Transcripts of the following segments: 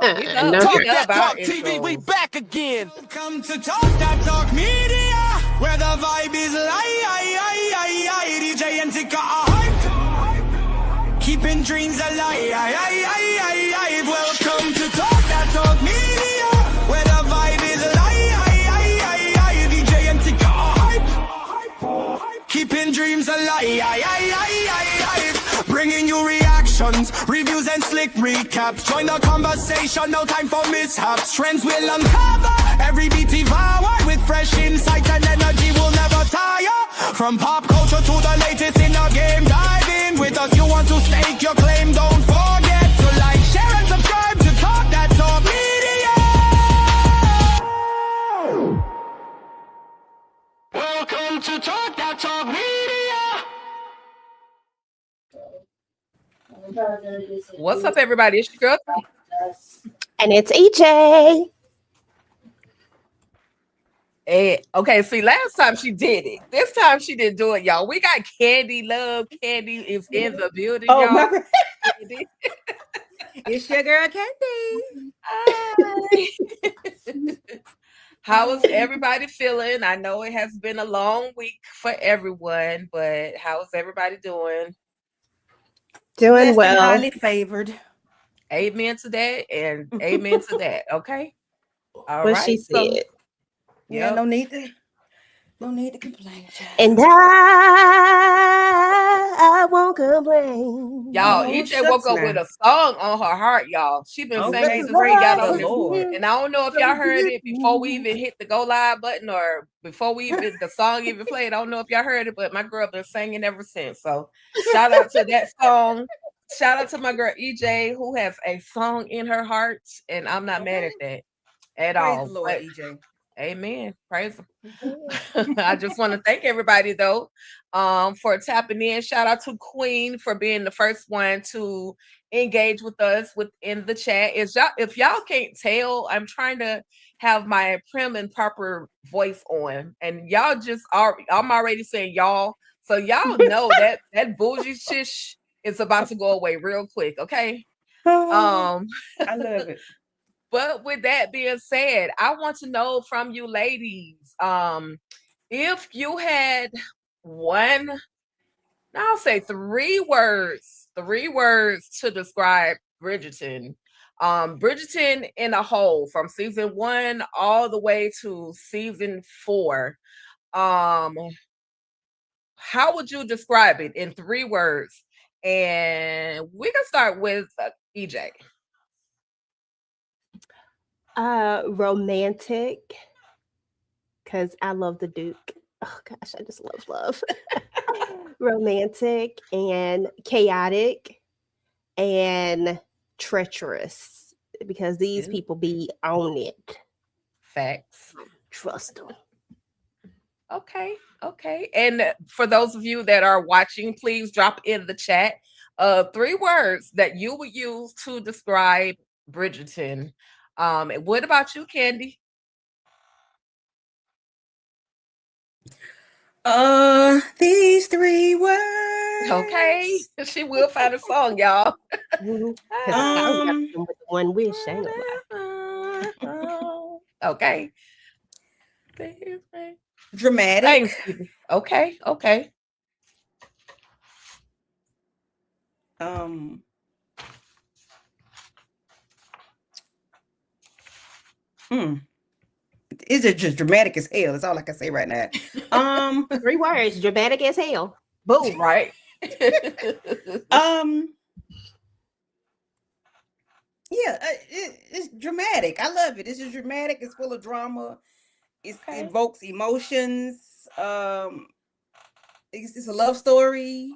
No, Talk That Talk TV, we back again. Welcome to Talk That Talk Media, where the vibe is live. DJ and Tika are hype, keeping dreams alive. Welcome to Talk That Talk Media, where the vibe is live. DJ and Tika are hype, keeping dreams alive. Bringing you reactions, reviews and slick recaps. Join the conversation, no time for mishaps. Trends will uncover, every beat devour. With fresh insights and energy will never tire. From pop culture to the latest in the game, dive in with us. You want to stake your claim, don't forget to like, share and subscribe to Talk That Talk Media. Welcome to Talk That Talk Media. What's up, everybody? It's your girl. And it's EJ. Hey, okay, see, last time she did it. This time she didn't do it, y'all. We got Candy Love. Candy is in the building, Oh, y'all. my It's your girl, Candy. Hi. How is everybody feeling? I know it has been a long week for everyone, but how is everybody doing? Doing well. Highly favored. Amen to that and amen to that. Okay. All what right. she said. Yeah, no need to complain. Child. And I won't complain. Y'all, Oh, EJ woke up now. with a song on her heart, y'all. She been Okay, singing since praise we got the on this. Lord. And I don't know if y'all heard it before we even hit the go live button or before we even the song even played. I don't know if y'all heard it, but my girl been singing ever since. So shout out to that song. Shout out to my girl EJ, who has a song in her heart, and I'm not mad at that at Praise all. the Lord, But EJ. amen. Praise him. I just want to thank everybody though for tapping in. Shout out to Queen for being the first one to engage with us within the chat. If y'all can't tell, I'm trying to have my prim and proper voice on, and y'all just are. I'm already saying y'all, so y'all know that bougie shish is about to go away real quick. Okay. I love it. But with that being said, I want to know from you ladies, if you had I'll say three words to describe Bridgerton. Bridgerton in a whole, from season 1 all the way to season 4. How would you describe it in 3 words? And we can start with EJ. Romantic, because I love the Duke. Oh gosh, I just love. Romantic and chaotic and treacherous, because these people be on it. Facts. Trust them. Okay. And for those of you that are watching, please drop in the chat 3 words that you would use to describe Bridgerton. What about you, Candy? These 3 words. Okay, she will find a song, y'all. With one wish, I ain't gonna lie. Okay. Dramatic. Thanks. Okay. Is it just dramatic as hell? That's all I can say right now. 3 words, dramatic as hell. Boom. Right. Yeah, it's dramatic. I love it. It's just dramatic. It's full of drama. It evokes emotions. It's a love story.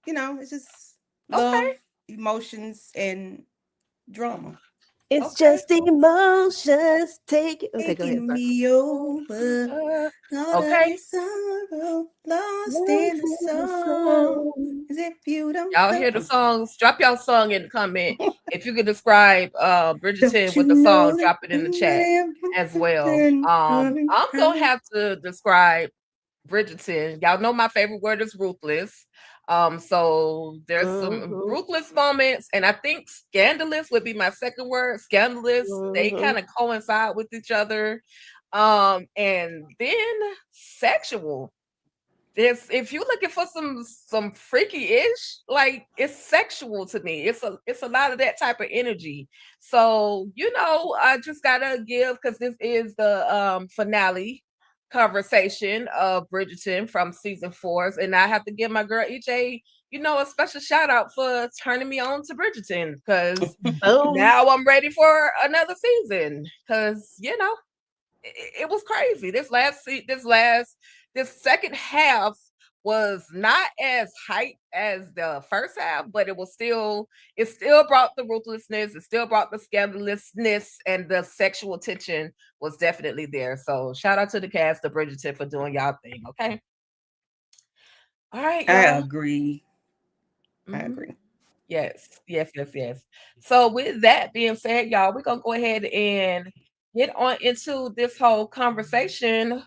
You know, it's just love, emotions, and drama. It's just emotions taking me over. Okay. Sorrow, lost in the song. As if you don't. Y'all hear the songs? Drop y'all song in the comment. If you could describe Bridgerton with the song, drop it in the chat as well. I'm gonna have to describe Bridgerton. Y'all know my favorite word is ruthless. So there's some ruthless moments, and I think scandalous would be my second word. Scandalous, they kind of coincide with each other. And then sexual. If you're looking for some freaky-ish, like, it's sexual to me. It's a lot of that type of energy. So, I just gotta give, because this is the finale conversation of Bridgerton from season 4, and I have to give my girl EJ, a special shout out for turning me on to Bridgerton, because now I'm ready for another season. Because it was crazy. This second half was not as hype as the first half, but it still brought the ruthlessness, it still brought the scandalousness, and the sexual tension was definitely there. So shout out to the cast of Bridgerton for doing y'all thing. Okay. All right, y'all. I agree. I agree. Yes. So with that being said, y'all, we're gonna go ahead and get on into this whole conversation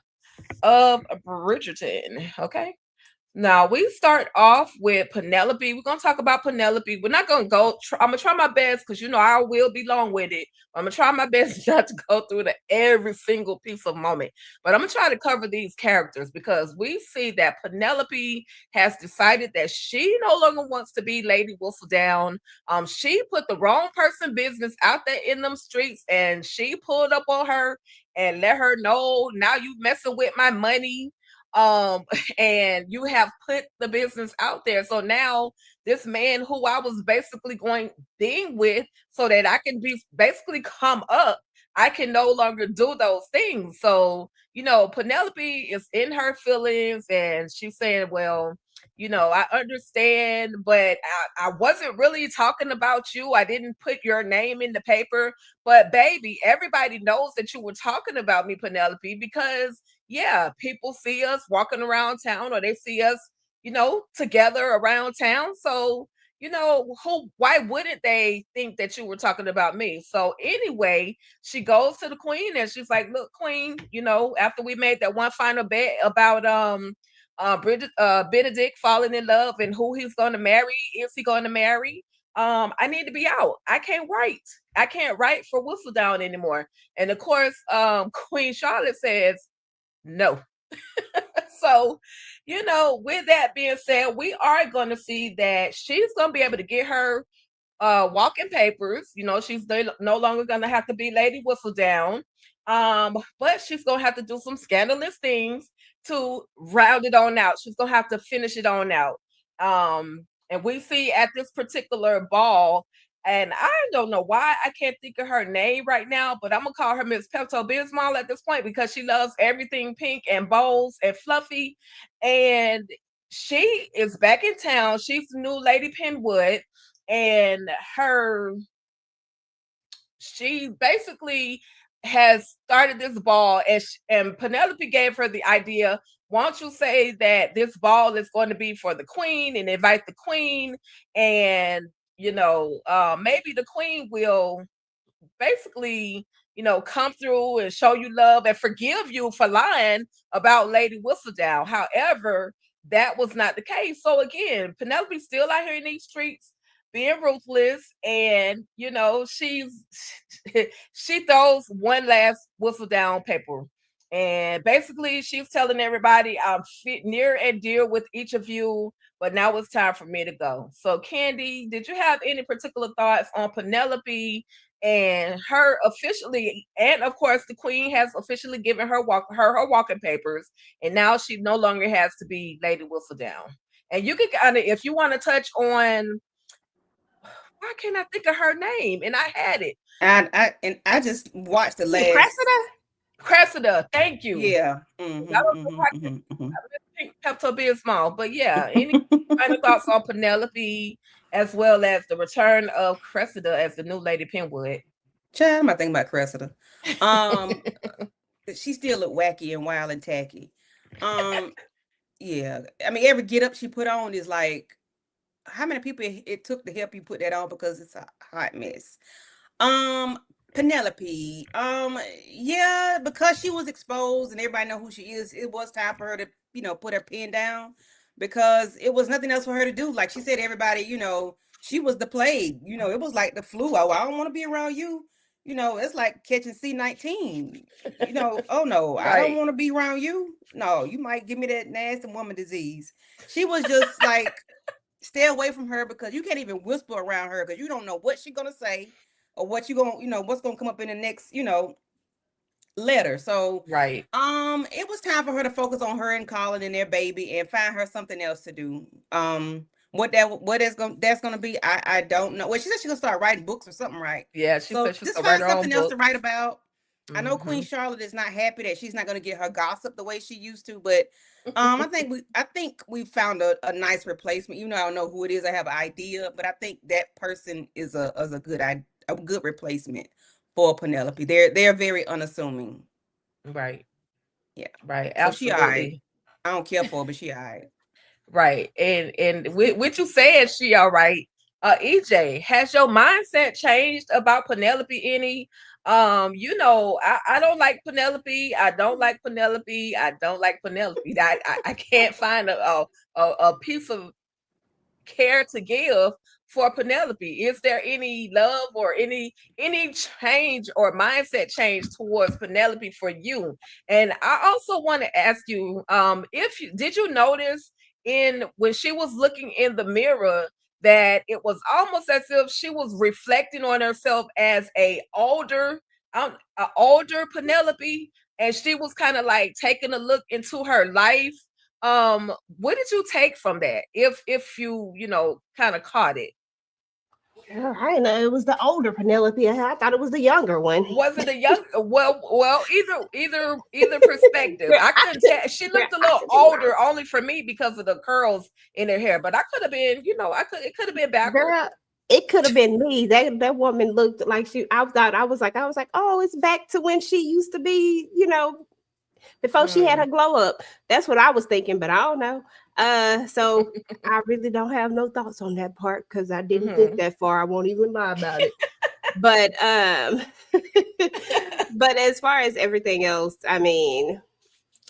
of Bridgerton. Okay. Now we start off with Penelope. We're gonna talk about Penelope. We're not gonna go. I'm gonna try my best, because I will be long with it. I'm gonna try my best not to go through every single piece of moment, but I'm gonna try to cover these characters, because we see that Penelope has decided that she no longer wants to be Lady Whistledown. She put the wrong person business out there in them streets, and she pulled up on her and let her know, now you messing with my money. And you have put the business out there. So now this man who I was basically going being with, so that I can be basically come up, I can no longer do those things. So, Penelope is in her feelings, and she's saying, well, I understand, but I wasn't really talking about you. I didn't put your name in the paper, but baby, everybody knows that you were talking about me, Penelope, because people see us walking around town, or they see us, together around town. So, why wouldn't they think that you were talking about me? So anyway, she goes to the queen, and she's like, look, queen, after we made that one final bet about Benedict falling in love and who he's going to marry, is he going to marry? I need to be out. I can't write for Whistledown anymore. And of course, Queen Charlotte says no. So, with that being said, we are going to see that she's going to be able to get her walking papers. She's no longer going to have to be Lady Whistledown. But she's going to have to do some scandalous things to round it on out. She's going to have to finish it on out. And we see at this particular ball, and I don't know why I can't think of her name right now, but I'm going to call her Miss Pepto-Bismol at this point, because she loves everything pink and bows and fluffy. And she is back in town. She's the new Lady Penwood, and she basically has started this ball, and Penelope gave her the idea, why don't you say that this ball is going to be for the queen, and invite the queen, and maybe the queen will basically, come through and show you love and forgive you for lying about Lady Whistledown. However, that was not the case. So again, Penelope's still out here in these streets being ruthless, and she throws one last Whistledown paper, and basically she's telling everybody, I'm near and dear with each of you, but now it's time for me to go. So Candy, did you have any particular thoughts on Penelope and her officially, and of course the queen has officially given her walking papers, and now she no longer has to be Lady Whistledown? And you can kind of, if you want to touch on, why can't I think of her name? And I had it. I just watched the last Cressida. Thank you. Yeah. Pepto-Bismol. But yeah, any final thoughts on Penelope, as well as the return of Cressida as the new Lady Penwood? Child, I'm not thinking about Cressida. She still look wacky and wild and tacky. Yeah. I mean, every get up she put on is like, how many people it took to help you put that on, because it's a hot mess. Penelope, yeah, because she was exposed and everybody know who she is, it was time for her to, put her pen down. because it was nothing else for her to do. Like she said, everybody, she was the plague. It was like the flu. Oh, I don't want to be around you. It's like catching C-19. Oh no, I don't Right. want to be around you. No, you might give me that nasty woman disease. She was just like, stay away from her, because you can't even whisper around her, because you don't know what she's gonna say or what you gonna, what's gonna come up in the next, letter. So Right. it was time for her to focus on her and Colin and their baby and find her something else to do. That's gonna be, I don't know. Well, she said she's gonna start writing books or something, right? Yeah, she So said she's just gonna write find her own something else to book. write about. I know Queen Hmm. Charlotte is not happy that she's not gonna get her gossip the way she used to, but I think we found a nice replacement. I don't know who it is. I have an idea, but I think that person is a good replacement for Penelope. They're very unassuming. Right. Yeah. Right. So she all right. Absolutely. I don't care for her, but she all right. Right. And with you saying she all right, EJ, has your mindset changed about Penelope any? I don't like Penelope. I don't like Penelope. I don't like Penelope. I can't find a piece of care to give for Penelope. Is there any love or any change or mindset change towards Penelope for you? And I also want to ask you, if you did you notice in when she was looking in the mirror that it was almost as if she was reflecting on herself as a older Penelope, and she was kind of like taking a look into her life. What did you take from that, if you kind of caught it? I didn't know it was the older Penelope. I thought it was the younger one. Was it a young, well, either perspective. Girl, I couldn't tell. She girl, looked a I little could be wrong. older only for me because of the curls in her hair, but I could have been, it could have been backward. Girl, it could have been me. That woman looked like she. I was like, oh, it's back to when she used to be. Before she had her glow up. That's what I was thinking, but I don't know. So I really don't have no thoughts on that part because I didn't think that far. I won't even lie about it. But but as far as everything else, it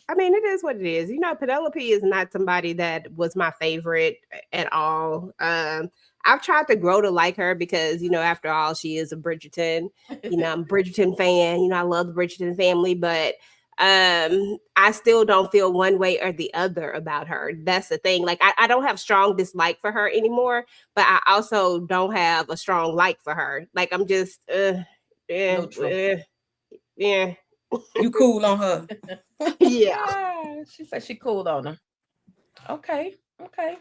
is what it is. Penelope is not somebody that was my favorite at all. I've tried to grow to like her because, after all, she is a Bridgerton. I'm a Bridgerton fan. I love the Bridgerton family, but I still don't feel one way or the other about her. That's the thing. Like I don't have strong dislike for her anymore, but I also don't have a strong like for her. Like I'm just Neutral. yeah. You cool on her. Yeah. She said she cooled on her. Okay. Okay.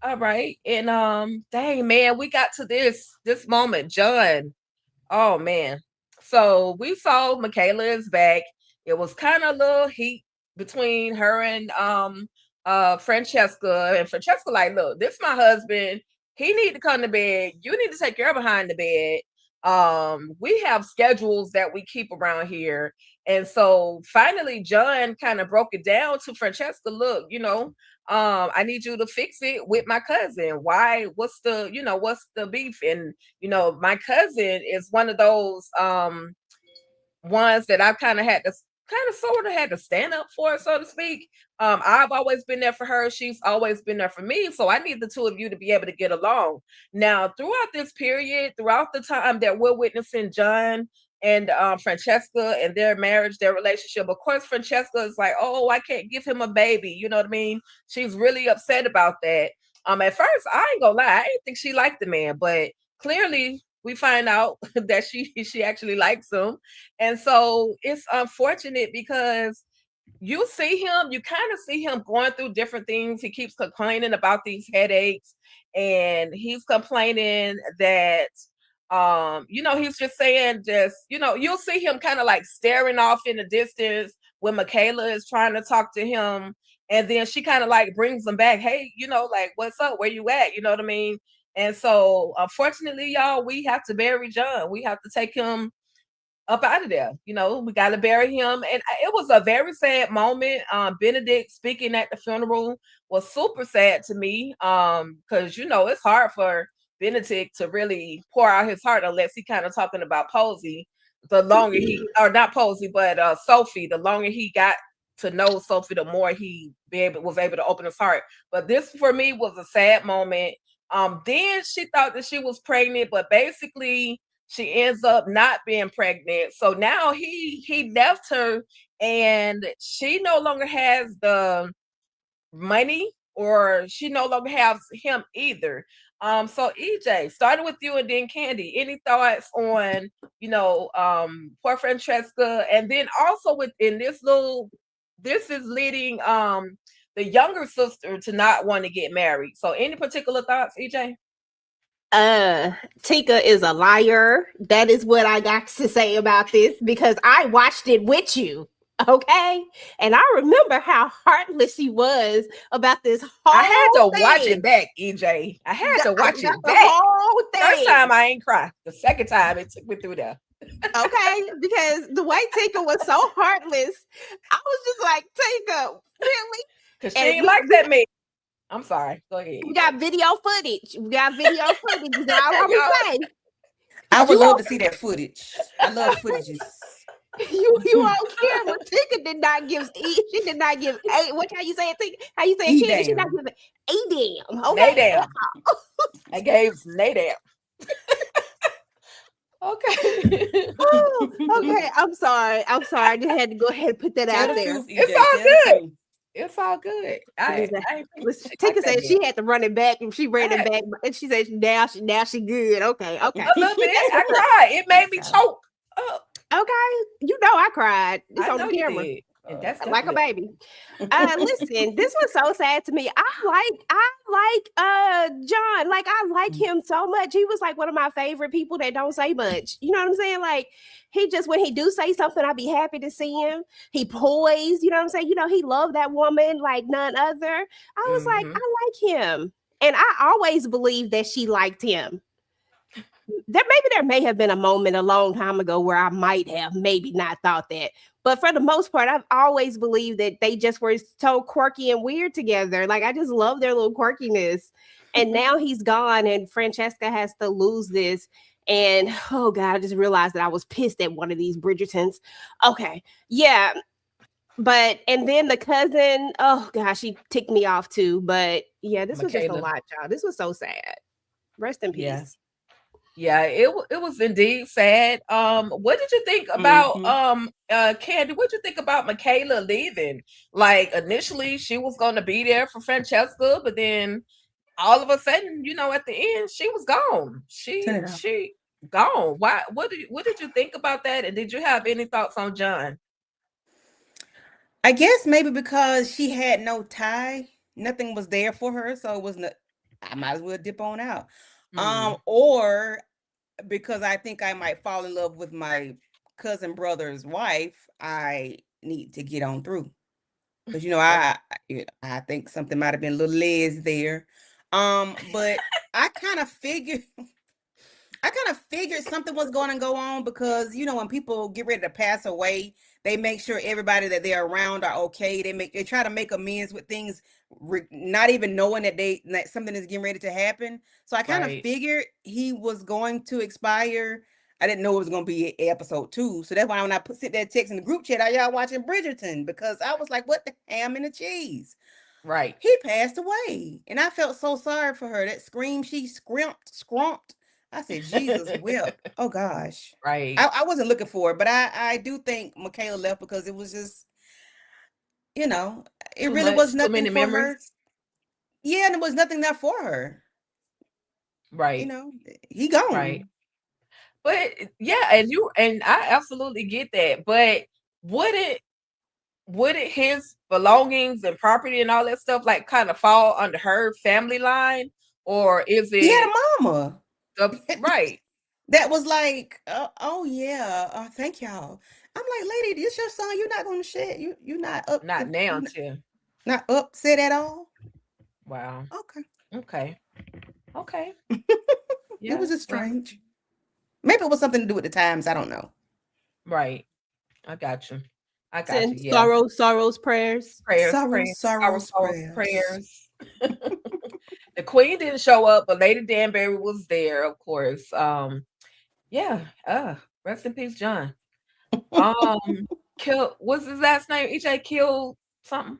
All right. And dang man, we got to this moment, John. Oh man. So we saw Michaela is back. It was kind of a little heat between her and Francesca. And Francesca, like, look, this is my husband. He need to come to bed. You need to take care behind the bed. We have schedules that we keep around here. And so finally John kind of broke it down to Francesca. Look, I need you to fix it with my cousin. Why? What's the beef? And my cousin is one of those ones that I've kind of sort of had to stand up for, so to speak. I've always been there for her. She's always been there for me. So I need the two of you to be able to get along. Now, throughout this period, throughout the time that we're witnessing John and Francesca and their marriage, their relationship, of course, Francesca is like, oh, I can't give him a baby. You know what I mean? She's really upset about that. At first, I ain't gonna lie, I didn't think she liked the man, but clearly we find out that she actually likes him. And so it's unfortunate because you kind of see him going through different things. He keeps complaining about these headaches, and he's complaining that he's just saying, you'll see him kind of like staring off in the distance when Michaela is trying to talk to him, and then she kind of like brings him back. Hey, like, what's up? Where you at? You know what I mean? And so unfortunately, y'all, we have to bury John. We have to take him up out of there. We got to bury him. And it was a very sad moment. Benedict speaking at the funeral was super sad to me. Because it's hard for Benedict to really pour out his heart unless he kind of talking about Posey. The longer he, or not Posey, but Sophie, the longer he got to know Sophie, the more he was able to open his heart. But this for me was a sad moment. Then she thought that she was pregnant, but basically she ends up not being pregnant. So now he left her, and she no longer has the money, or she no longer has him either. So EJ, starting with you and then Candy, any thoughts on, poor Francesca, and then also within this is leading the younger sister to not want to get married. So any particular thoughts, EJ? Tika is a liar. That is what I got to say about this, because I watched it with you. Okay, and I remember how heartless she was about this whole I had to thing. watch it back, EJ. I had to watch it The back. whole thing. First time I ain't cried. The second time it took me through there. Okay, because the way Tika was so heartless, I was just like, Tika, really? Because she ain't like that me. I'm sorry. Go ahead. We got video footage. We got video footage. Is all I'm saying. I would love to see that footage. I love footages. You on camera. Tika did not give she did not give a what how you say it, Tika? How you say it? She did not give it a damn. Okay. Nadam. I gave Nadam. Okay. Oh, okay. I'm sorry. I just had to go ahead and put that out there. It's all good. It's all good. Tika said she had to run it back, and she ran it back, and she said now she good. Okay. A little bit. I cried. It made me choke up. Okay, I cried. It's on the camera. And that's like a baby. Listen, this was so sad to me. I like John. Like, I like him so much. He was like one of my favorite people that don't say much. You know what I'm saying? Like, he just, when he do say something, I'd be happy to see him. He poised, you know what I'm saying? He loved that woman like none other. I was like, I like him. And I always believed that she liked him. There may have been a moment a long time ago where I might have maybe not thought that, but for the most part, I've always believed that they just were so quirky and weird together. Like, I just love their little quirkiness. And now he's gone, and Francesca has to lose this. And oh God, I just realized that I was pissed at one of these Bridgertons. Okay, yeah, and then the cousin, oh gosh, she ticked me off too. But yeah, this was just a lot, y'all. This was so sad. Rest in peace. Yeah, it was indeed sad. What did you think about Candy? What did you think about Michaela leaving? Like, initially she was going to be there for Francesca, but then all of a sudden, at the end, she was gone. She gone. Why? What did you think about that? And did you have any thoughts on John? I guess maybe because she had no tie, nothing was there for her, so it was not. I might as well dip on out. Or because I think I might fall in love with my cousin brother's wife, I need to get on through. Because I think something might have been a little les there. But I kind of figured something was going to go on, because when people get ready to pass away, they make sure everybody that they're around are okay. They try to make amends with things, not even knowing that something is getting ready to happen. So I kind of figured he was going to expire. I didn't know it was going to be episode 2. So that's why when I sit there text in the group chat, are y'all watching Briderton? Because I was like, what the ham and the cheese? Right. He passed away, and I felt so sorry for her. That scream she scrumped. I said, Jesus wept. Oh gosh. Right. I wasn't looking for it, but I do think Michaela left because it was just, it really was nothing for her. Yeah, and there was nothing there for her. Right. He gone. Right. But yeah, and I absolutely get that. But would it his belongings and property and all that stuff like kind of fall under her family line, or is it? He had a mama. Right. That was like, oh yeah, thank y'all. I'm like, lady, this your son. You're not gonna share. You're not up. Not now, too. Not upset at all. Wow. Okay. Yeah, it was just strange. Maybe it was something to do with the times. I don't know. Right. I got you. Yeah. Sorrows, prayers. Sorrows, prayers. The Queen didn't show up, but Lady Danbury was there, of course. Yeah. Rest in peace, John. What's his last name? EJ Kill something.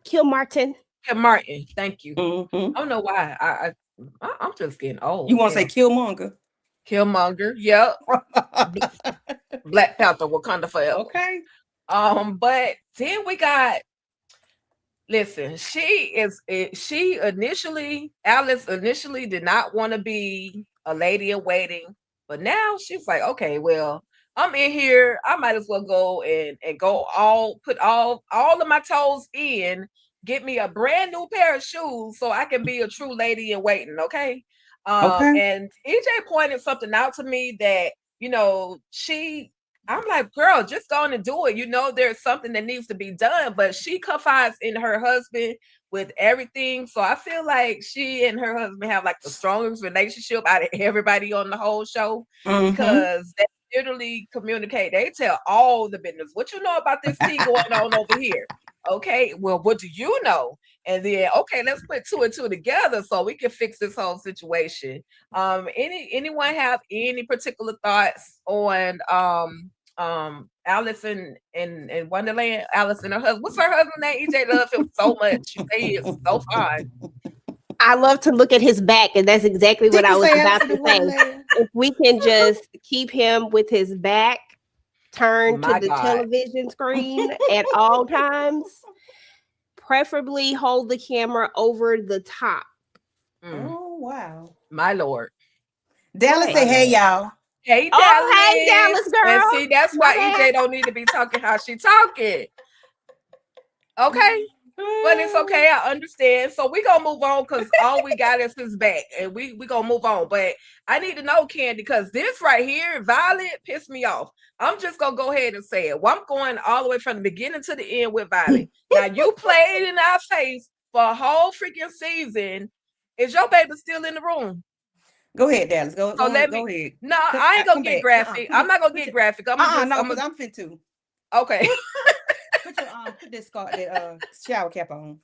Kill Martin. Kill Martin. Thank you. Mm-hmm. I don't know why. I'm just getting old. You want to say Killmonger? Killmonger. Yep. Black Panther, Wakanda forever. Okay. But then we got. Listen, Alice initially did not want to be a lady in waiting, but now she's like, okay, well, I'm in here. I might as well go and put all of my toes in, get me a brand new pair of shoes so I can be a true lady in waiting. Okay. And EJ pointed something out to me that, I'm like, girl, just go on and do it. There's something that needs to be done, but she confides in her husband with everything. So I feel like she and her husband have like the strongest relationship out of everybody on the whole show, because they literally communicate. They tell all the business. What you know about this tea going on over here? Okay, well, what do you know? And then, okay, let's put two and two together so we can fix this whole situation. Anyone have any particular thoughts on Alice in Wonderland? Alice and her husband. What's her husband's name? EJ loves him so much. He is so fine. I love to look at his back, and that's exactly what I was about to say. If we can just keep him with his back turned to the television screen at all times, preferably hold the camera over the top. Oh, wow. My Lord. Dallas say, hey, y'all. Hey, Dallas. Oh, hey, Dallas, girl. And see, that's why EJ don't need to be talking how she talking. Okay. But it's okay. I understand. So we gonna move on because all we got is his back, and we gonna move on. But I need to know, Candy, because this right here, Violet, pissed me off. I'm just gonna go ahead and say it. Well, I'm going all the way from the beginning to the end with Violet. Now you played in our face for a whole freaking season. Is your baby still in the room? Go ahead, Dallas. Go ahead. No, I ain't gonna get graphic. I'm not gonna get graphic. I'm fit too. Okay. Put this shower cap on.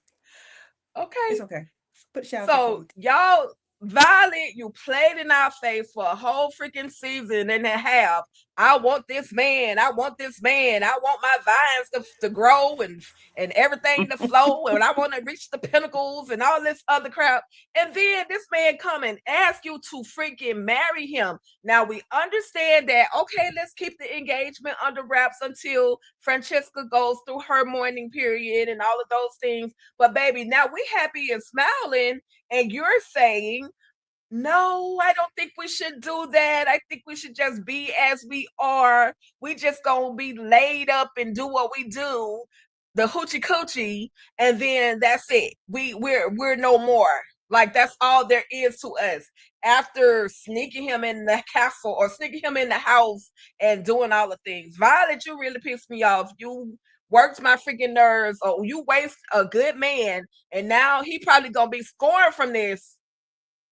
Okay. It's okay. Put the shower cap on. Y'all, Violet, you played in our face for a whole freaking season and a half. I want this man. I want this man. I want my vines to grow and everything to flow. And I want to reach the pinnacles and all this other crap. And then this man come and ask you to freaking marry him. Now we understand that, okay, let's keep the engagement under wraps until Francesca goes through her mourning period and all of those things. But baby, now we happy and smiling, and you're saying, no, I don't think we should do that. I think we should just be as we are. We just gonna be laid up and do what we do, the hoochie coochie, and then that's it. We're no more. Like that's all there is to us. After sneaking him in the castle or sneaking him in the house and doing all the things. Violet, you really pissed me off. You worked my freaking nerves. Oh, you waste a good man, and now he probably gonna be scoring from this.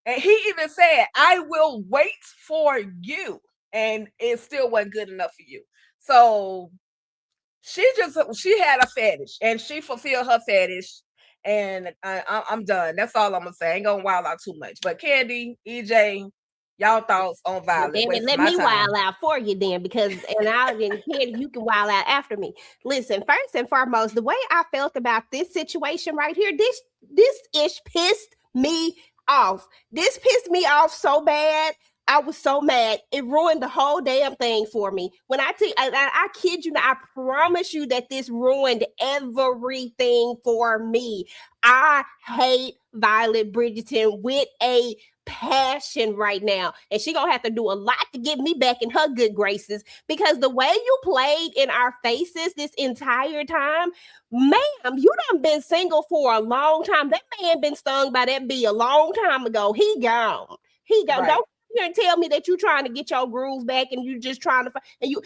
And he even said, I will wait for you. And it still wasn't good enough for you. So she had a fetish and she fulfilled her fetish. And I'm done. That's all I'm going to say. I ain't going to wild out too much. But Candy, EJ, y'all thoughts on Violet? Let me wild out for you then, because Candy, you can wild out after me. Listen, first and foremost, the way I felt about this situation right here, this ish pissed me off. This pissed me off so bad. I was so mad. It ruined the whole damn thing for me. When I kid you not, I promise you that this ruined everything for me. I hate Violet Bridgerton with a passion right now, and she gonna have to do a lot to get me back in her good graces, because the way you played in our faces this entire time, ma'am, you done been single for a long time. That man been stung by that bee a long time ago. He gone. Right. Don't here and tell me that you trying to get your grooves back and you just trying to you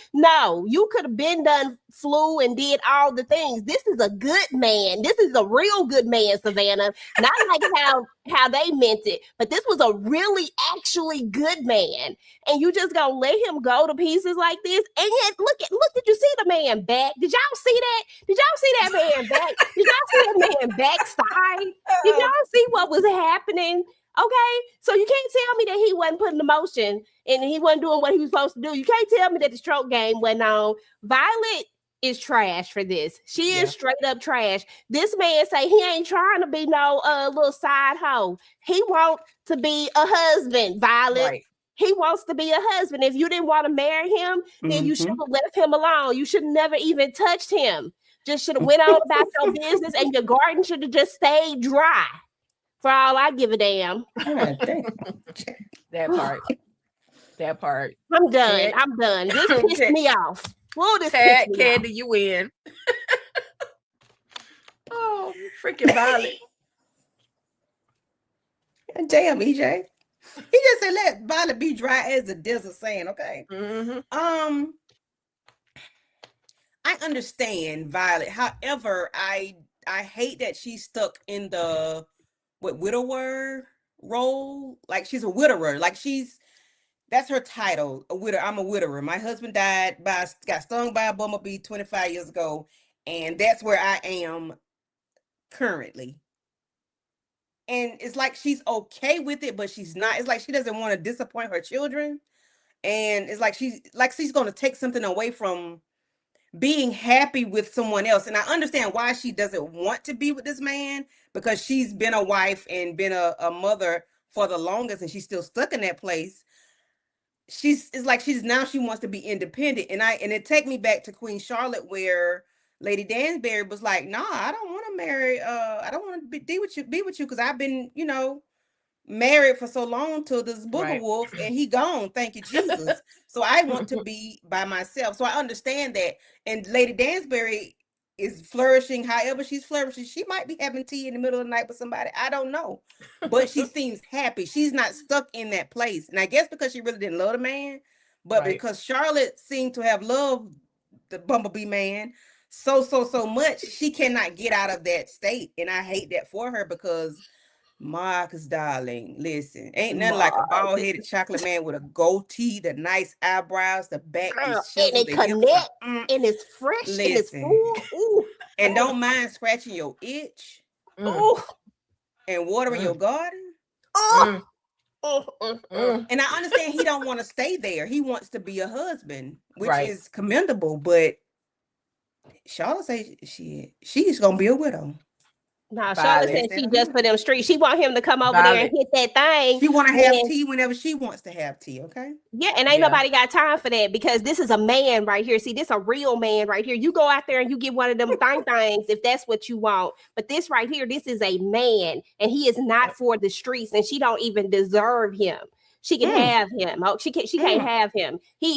could have been done flew and did all the things. This is a good man. This is a real good man, Savannah. Not like how they meant it, but this was a really actually good man. And you just gonna let him go to pieces like this? And yet look, did you see the man back? Did y'all see that? Did y'all see that man back? Did y'all see that man backside? Did y'all see what was happening? Okay, so you can't tell me that he wasn't putting emotion and he wasn't doing what he was supposed to do. You can't tell me that the stroke game went on. Violet is trash for this. She is straight up trash. This man say he ain't trying to be no little side hoe. He want to be a husband, Violet. Right. He wants to be a husband. If you didn't want to marry him, then you should have left him alone. You should have never even touched him. Just should have went on about your business, and your garden should have just stayed dry. For all I give a damn. That part. That part. I'm done. Ted. I'm done. This pissed me off. Whoa, this Ted, pissed me Candy, you win. Oh, freaking Violet. Damn, EJ. He just said let Violet be dry as the desert sand, okay? I understand Violet. However, I hate that she's stuck in the widower role. Like she's a widower. Like that's her title, a widower. I'm a widower. My husband got stung by a bumblebee 25 years ago, and that's where I am currently. And it's like she's okay with it, but she's not. It's like she doesn't want to disappoint her children. And it's like she's going to take something away from being happy with someone else. And I understand why she doesn't want to be with this man, because she's been a wife and been a mother for the longest, and she's still stuck in that place. It's like she wants to be independent. And it take me back to Queen Charlotte, where Lady Dansbury was like, nah, I don't want to marry, I don't want to be with you because I've been, married for so long to this booger wolf, and he gone, thank you Jesus. So I want to be by myself. So I understand that. And Lady Dansbury is flourishing however she's flourishing. She might be having tea in the middle of the night with somebody, I don't know, but she seems happy. She's not stuck in that place. And I guess because she really didn't love the man, but because Charlotte seemed to have loved the bumblebee man so much, she cannot get out of that state. And I hate that for her, because Marcus, darling, listen, ain't nothing like a bald-headed chocolate man with a goatee, the nice eyebrows, the back is chiseled, and it's fresh, and it's full. And don't mind scratching your itch, and watering your garden. And I understand he don't want to stay there. He wants to be a husband, which is commendable. But Charlotte say she's gonna be a widow. Nah, Charlotte said she just for them streets. She want him to come over there and hit that thing. She want to have tea whenever she wants to have tea, okay? Yeah, and ain't nobody got time for that, because this is a man right here. See, this a real man right here. You go out there and you get one of them things if that's what you want. But this right here, this is a man, and he is not for the streets, and she don't even deserve him. She can have him. Oh, she can't have him. She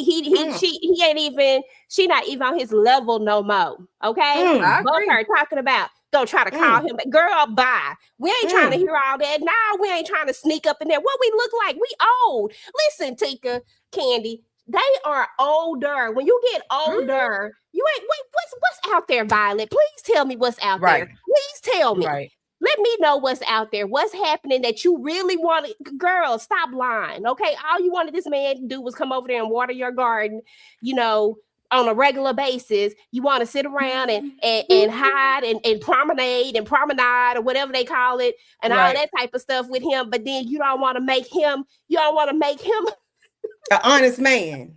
ain't even, she not even on his level no more. Okay? Both her talking about don't try to call him, girl, bye. We ain't trying to hear all that. Now we ain't trying to sneak up in there. What we look like? We old. Listen, Tika, Candy, they are older. When you get older, you ain't what's out there, Violet? Please tell me what's out there. Please tell me. Let me know what's out there. What's happening that you really wanted? Girl, stop lying. Okay. All you wanted this man to do was come over there and water your garden, on a regular basis. You want to sit around and hide and promenade or whatever they call it, and all that type of stuff with him. But then you don't want to make him an honest man.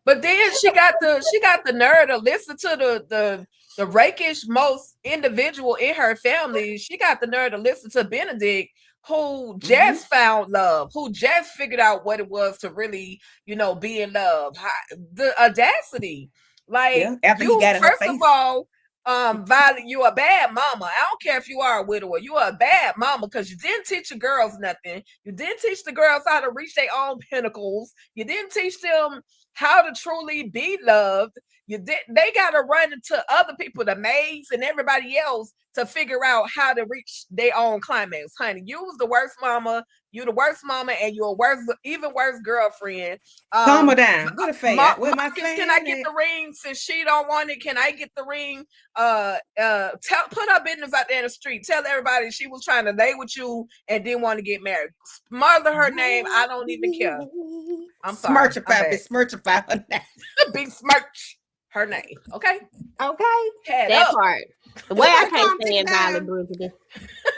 But then she got the nerve to listen to the rakish most individual in her family. She got the nerve to listen to Benedict, who just found love, who just figured out what it was to really, be in love. The audacity. Like, after you got first of all, Violet, you a bad mama. I don't care if you are a widower. You are a bad mama because you didn't teach the girls nothing. You didn't teach the girls how to reach their own pinnacles. You didn't teach them how to truly be loved. They got to run into other people, the maids and everybody else, to figure out how to reach their own climax. Honey, you was the worst mama. You the worst mama, and you're even worse girlfriend. Calm her down. Go to Faye. Can I get the ring since she don't want it? Can I get the ring? Put her business out there in the street. Tell everybody she was trying to lay with you and didn't want to get married. Smother her name. I don't even care. I'm sorry. Smirchify her name. Big smirch her name. Okay. That part. The way I can't stand Violet Bridgerton.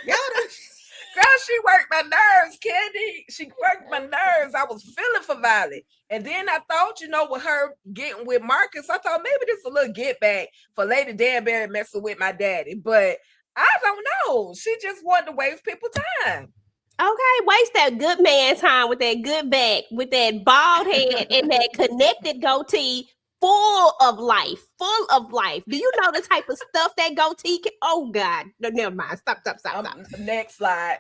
Girl, Girl, she worked my nerves, Candy. She worked my nerves. I was feeling for Violet. And then I thought, with her getting with Marcus, I thought maybe this a little get back for Lady Danbury messing with my daddy. But I don't know. She just wanted to waste people's time. Okay, waste that good man time with that good back, with that bald head and that connected goatee, full of life, full of life. Do you know the type of stuff that goatee can? Oh God, no, never mind. Stop. Next slide.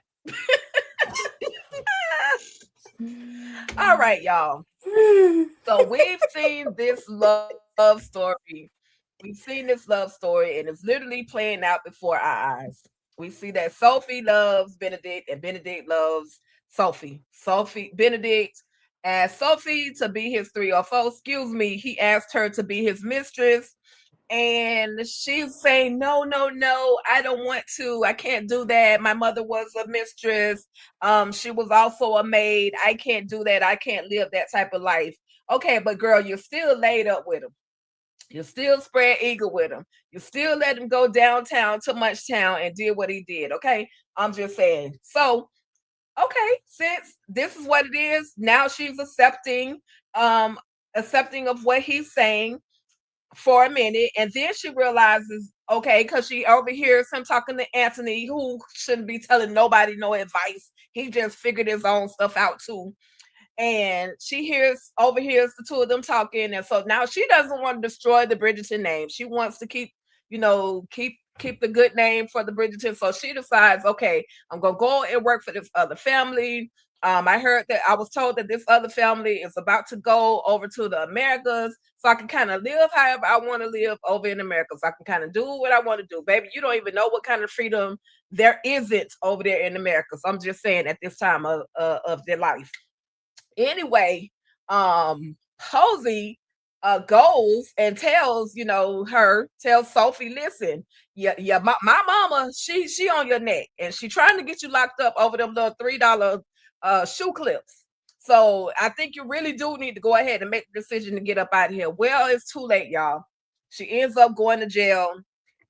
All right, y'all. So we've seen this love story. We've seen this love story, and it's literally playing out before our eyes. We see that Sophie loves Benedict, and Benedict loves Sophie. Benedict asked Sophie to be his 304. Excuse me, he asked her to be his mistress. And she's saying, no, I don't want to. I can't do that. My mother was a mistress. She was also a maid. I can't do that. I can't live that type of life. Okay, but girl, you're still laid up with him. You still spread eagle with him. You still let him go downtown to Munchtown and did what he did. Okay, I'm just saying. So, okay, since this is what it is, now she's accepting of what he's saying for a minute, and then she realizes, okay, because she overhears him talking to Anthony, who shouldn't be telling nobody no advice. He just figured his own stuff out too. And she overhears the two of them talking, and so now she doesn't want to destroy the Bridgerton name. She wants to keep the good name for the Bridgerton. So she decides, okay, I'm gonna go and work for this other family. I was told that this other family is about to go over to the Americas, so I can kind of live however I want to live over in America. So I can kind of do what I want to do. Baby, you don't even know what kind of freedom there isn't over there in America. So I'm just saying at this time of their life. Anyway, Posey goes and tells Sophie, listen, my mama, she on your neck, and she trying to get you locked up over them little $3 shoe clips. So I think you really do need to go ahead and make the decision to get up out of here. Well, it's too late, y'all. She ends up going to jail,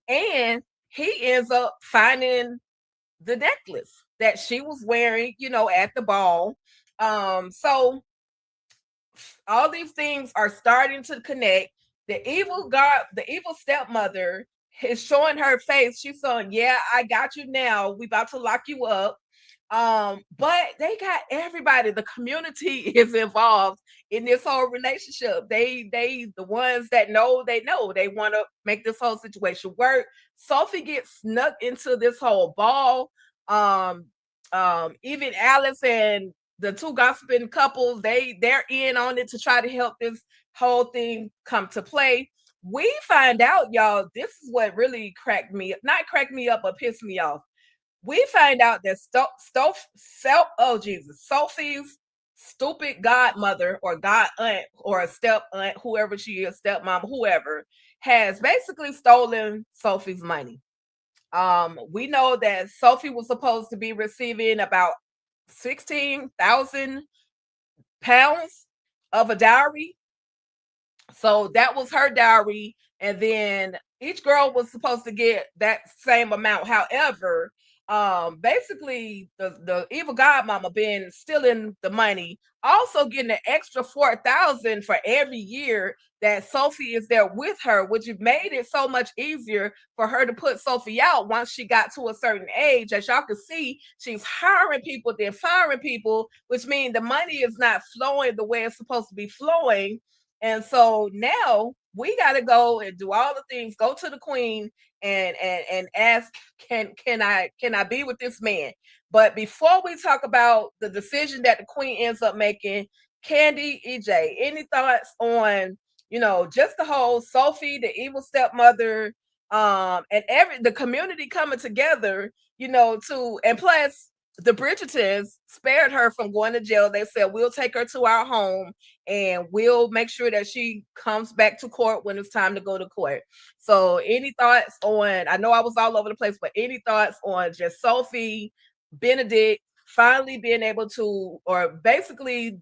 and he ends up finding the necklace that she was wearing, at the ball. So all these things are starting to connect. The evil stepmother is showing her face. She's saying, yeah, I got you now. We about to lock you up. But they got everybody. The community is involved in this whole relationship. The ones that know they want to make this whole situation work. Sophie gets snuck into this whole ball. Even Alice and the two gossiping couples, they're in on it to try to help this whole thing come to play. We find out, y'all, this is what really not cracked me up, but pissed me off. We find out that Sophie's stupid godmother or god aunt or a step aunt, whoever she is, stepmom, whoever, has basically stolen Sophie's money. We know that Sophie was supposed to be receiving about 16,000 pounds of a dowry. So that was her dowry. And then each girl was supposed to get that same amount. However, basically the evil godmama been stealing the money, also getting an extra 4,000 for every year that Sophie is there with her, which made it so much easier for her to put Sophie out once she got to a certain age. As y'all can see, she's hiring people, then firing people, which means the money is not flowing the way it's supposed to be flowing. And so now we got to go and do all the things, go to the queen and ask, can I be with this man? But before we talk about the decision that the queen ends up making, Candy, EJ, any thoughts on, just the whole Sophie, the evil stepmother, and the community coming together, and plus the Bridgertons spared her from going to jail. They said, we'll take her to our home and we'll make sure that she comes back to court when it's time to go to court. So any thoughts on, I know I was all over the place, but any thoughts on just Sophie, Benedict finally being able to, or basically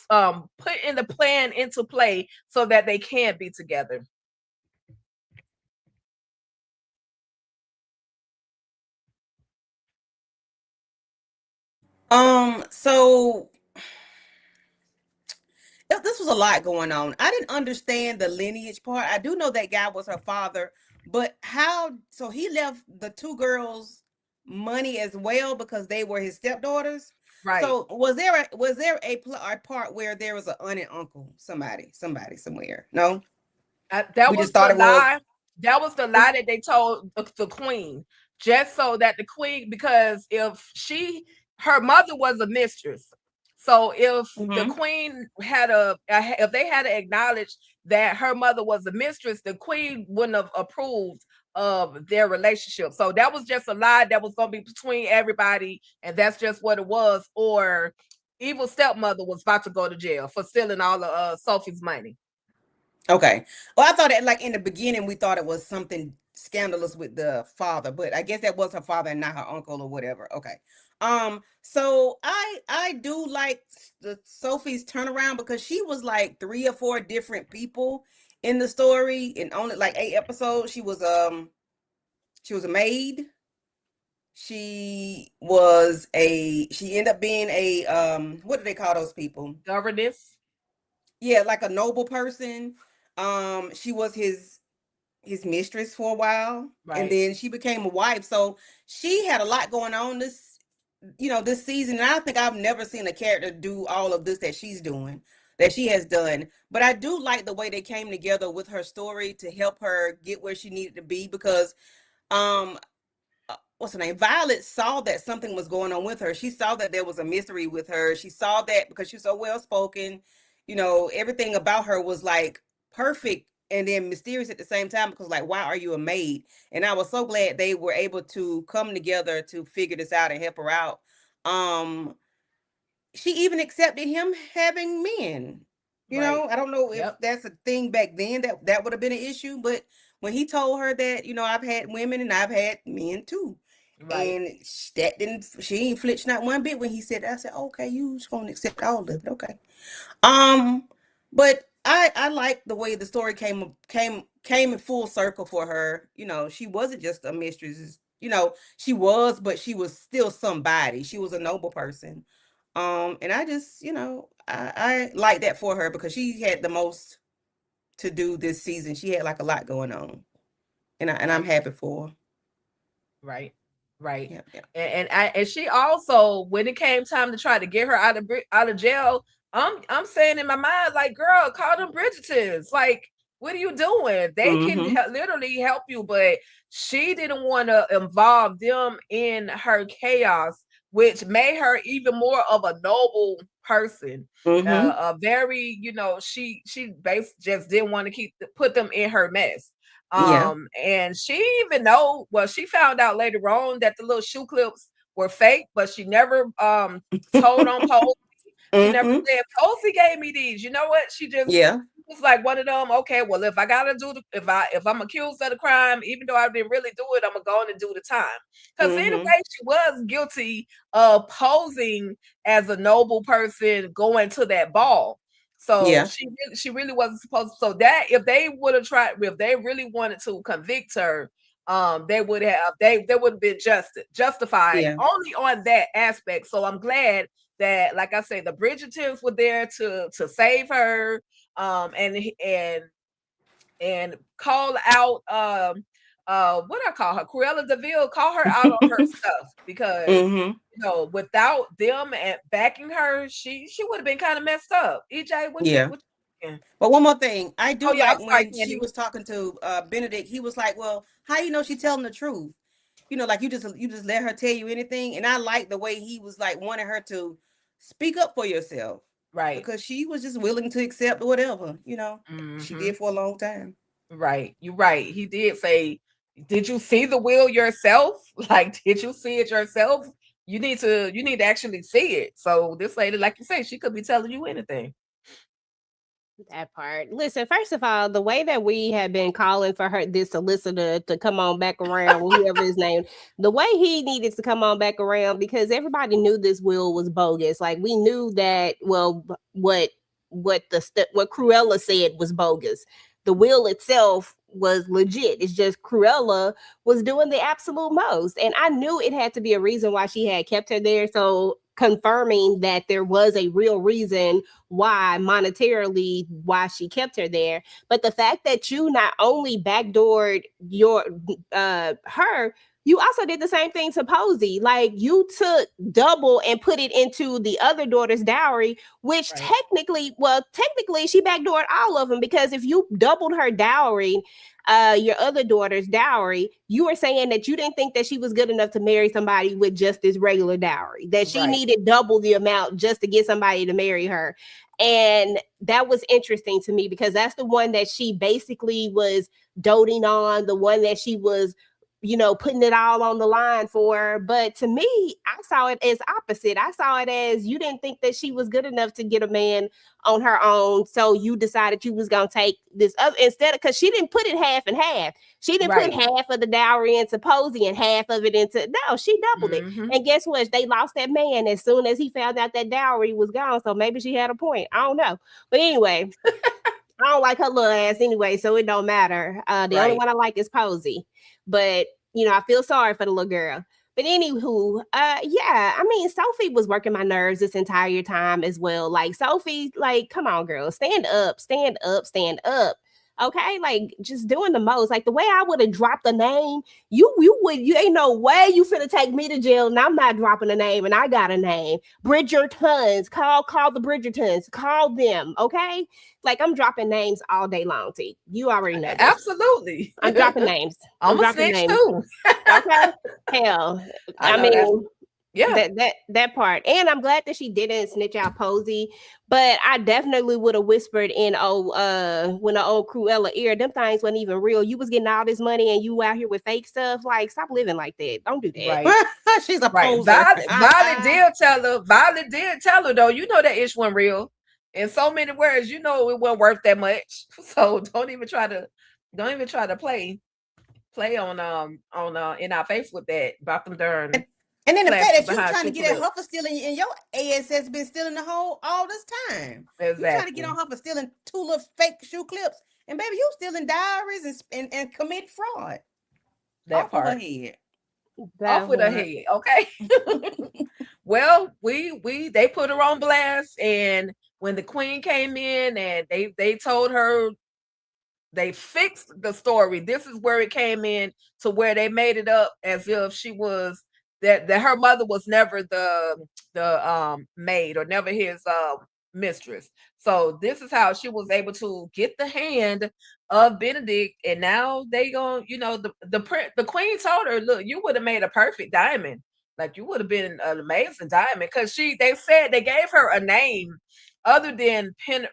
putting the plan into play so that they can be together? So this was a lot going on. I didn't understand the lineage part. I do know that guy was her father, but how? So he left the two girls money as well because they were his stepdaughters. Right. So was there a part where there was an aunt and uncle, somebody somewhere? No, That we was just thought the it was. lie. That was the lie that they told the queen, just so that the queen, because if her mother was a mistress, so if the Mm-hmm. queen had if they had to acknowledge that her mother was a mistress, the queen wouldn't have approved of their relationship. So that was just a lie that was going to be between everybody, and that's just what it was. Or evil stepmother was about to go to jail for stealing all of Sophie's money. Okay. Well, I thought that like in the beginning we thought it was something scandalous with the father, but I guess that was her father and not her uncle or whatever. Okay. So I do like the Sophie's turnaround because she was like three or four different people in the story in only like 8 episodes. She was a maid. She ended up being a what do they call those people? Governess. Yeah, like a noble person. She was his mistress for a while, and Right. then she became a wife. So she had a lot going on this season. And I think I've never seen a character do all of this that she's doing, that she has done. But I do like the way they came together with her story to help her get where she needed to be because um what's her name? Violet saw that something was going on with her. She saw that there was a mystery with her. She saw that because she's so well spoken, everything about her was like perfect and then mysterious at the same time because like why are you a maid? And I was so glad they were able to come together to figure this out and help her out. Um she even accepted him having men. Right. I don't know if Yep. that's a thing back then that would have been an issue, but when he told her that, I've had women and I've had men too. Right. And she ain't flinched not one bit when he said that. I said, okay, you just gonna accept all of it. Okay. Um, but I like the way the story came in full circle for her. She wasn't just a mistress. She was, but she was still somebody. She was a noble person. And I just, I like that for her because she had the most to do this season. She had like a lot going on, and I'm Right. happy for her. Right. Right. Yeah, yeah. And she also, when it came time to try to get her out of jail, I'm saying in my mind, like, girl, call them Bridgertons. Like, what are you doing? They can Mm-hmm. literally help you, but she didn't want to involve them in her chaos, which made her even more of a noble person. Mm-hmm. A very, she just didn't want to put them in her mess. Yeah. And she even know, well, she found out later on that the little shoe clips were fake, but she never told on Posey. She never Mm-hmm. said Posey gave me these. You know what? She just Yeah. was like one of them. Okay, well, if I gotta do if I'm accused of the crime, even though I didn't really do it, I'm gonna go on and do the time. Because anyway, Mm-hmm. she was guilty of posing as a noble person going to that ball. So Yeah. she really wasn't supposed to. So that if they would have tried, if they really wanted to convict her, they would have been justified Yeah. only on that aspect. So I'm glad that, like I say, the Bridgertons were there to save her, and call out what I call her, Cruella Deville, call her out on her stuff because Mm-hmm. without them and backing her, she would have been kind of messed up. EJ, what you Yeah. what you thinking? But one more thing, I Oh do yeah, I'm like sorry, when she Candy. was talking to Benedict. He was like, "Well, how you know she telling the truth? Like you just let her tell you anything." And I like the way he was like wanting her to speak up for yourself Right. because she was just willing to accept whatever. She Mm-hmm. did for a long time. Right. You're right. He did say, did you see the will yourself? Like, did you see it yourself? You need to actually see it. So this lady, like you say, she could be telling you anything. That part. Listen, first of all, the way that we have been calling for this solicitor to come on back around, whoever his name, the way he needed to come on back around because everybody knew this will was bogus. Like we knew that. Well, what Cruella said was bogus. The will itself was legit. It's just Cruella was doing the absolute most, and I knew it had to be a reason why she had kept her there. So confirming that there was a real reason why monetarily why she kept her there. But the fact that you not only backdoored your her, you also did the same thing to Posey. Like you took double and put it into the other daughter's dowry, which technically she backdoored all of them, because if you doubled her dowry, your other daughter's dowry, you were saying that you didn't think that she was good enough to marry somebody with just this regular dowry, that she needed double the amount just to get somebody to marry her. And that was interesting to me, because that's the one that she basically was doting on, the one that she was, putting it all on the line for. But to me, I saw it as opposite. I saw it as you didn't think that she was good enough to get a man on her own, so you decided you was gonna take this other instead of, because she didn't put it half and half. She didn't put half of the dowry into Posey and half of it into, no, she doubled it. And guess what? They lost that man as soon as he found out that dowry was gone. So maybe she had a point. I don't know. But anyway, I don't like her little ass anyway, so it don't matter. The only one I like is Posey. But, I feel sorry for the little girl. But anywho, I mean, Sophie was working my nerves this entire time as well. Like, Sophie, like, come on, girl, stand up, stand up, stand up. Okay, like just doing the most. Like the way I would have dropped a name, you ain't no way you finna take me to jail and I'm not dropping a name and I got a name. Bridgertons, call the Bridgertons, call them. Okay, like I'm dropping names all day long. T, you already know this. Absolutely, I'm dropping names. I'm dropping names too. Okay, hell, I mean. Yeah, that part. And I'm glad that she didn't snitch out Posey, but I definitely would have whispered in when the old Cruella ear, them things wasn't even real. You was getting all this money and you out here with fake stuff. Like, stop living like that. Don't do that. Right. She's a poser. Violet did tell her. Violet did tell her though. You know that ish wasn't real. In so many words, it wasn't worth that much. So don't even try to play on in our face with that about them darn. And then the fact that you're trying to get at her for stealing, and your ass has been stealing the whole all this time. Exactly. You're trying to get on her for stealing 2 little fake shoe clips, and baby, you stealing diaries and commit fraud. That off part. Of her head. Off with her head, okay. Well, they put her on blast, and when the queen came in and they told her. They fixed the story. This is where it came in to where they made it up as if she was that her mother was never the maid or never his mistress. So this is how she was able to get the hand of Benedict, and now they going, the queen told her, look, you would have made a perfect diamond. Like you would have been an amazing diamond, because they said they gave her a name other than Pen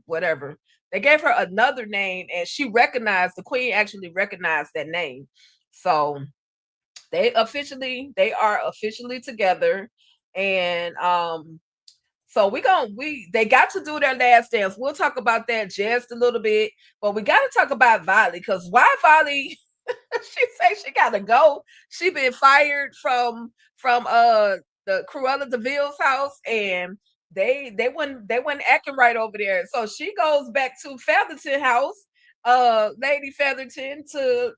whatever. They gave her another name, and the queen actually recognized that name. So they are officially together. And so they got to do their last dance. We'll talk about that just a little bit, but we got to talk about Violet, because why Violet? She say she gotta go. She been fired from the Cruella DeVille's house, and they weren't acting right over there. So she goes back to Featherton house, Lady Featherton, to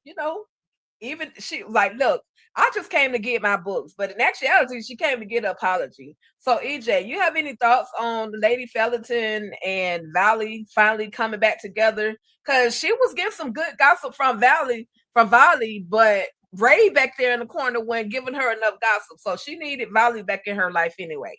even she like, look, I just came to get my books, but in actuality, she came to get an apology. So EJ, you have any thoughts on Lady Featherton and Valley finally coming back together? Because she was getting some good gossip from Valley, but Ray back there in the corner wasn't giving her enough gossip. So she needed Valley back in her life anyway.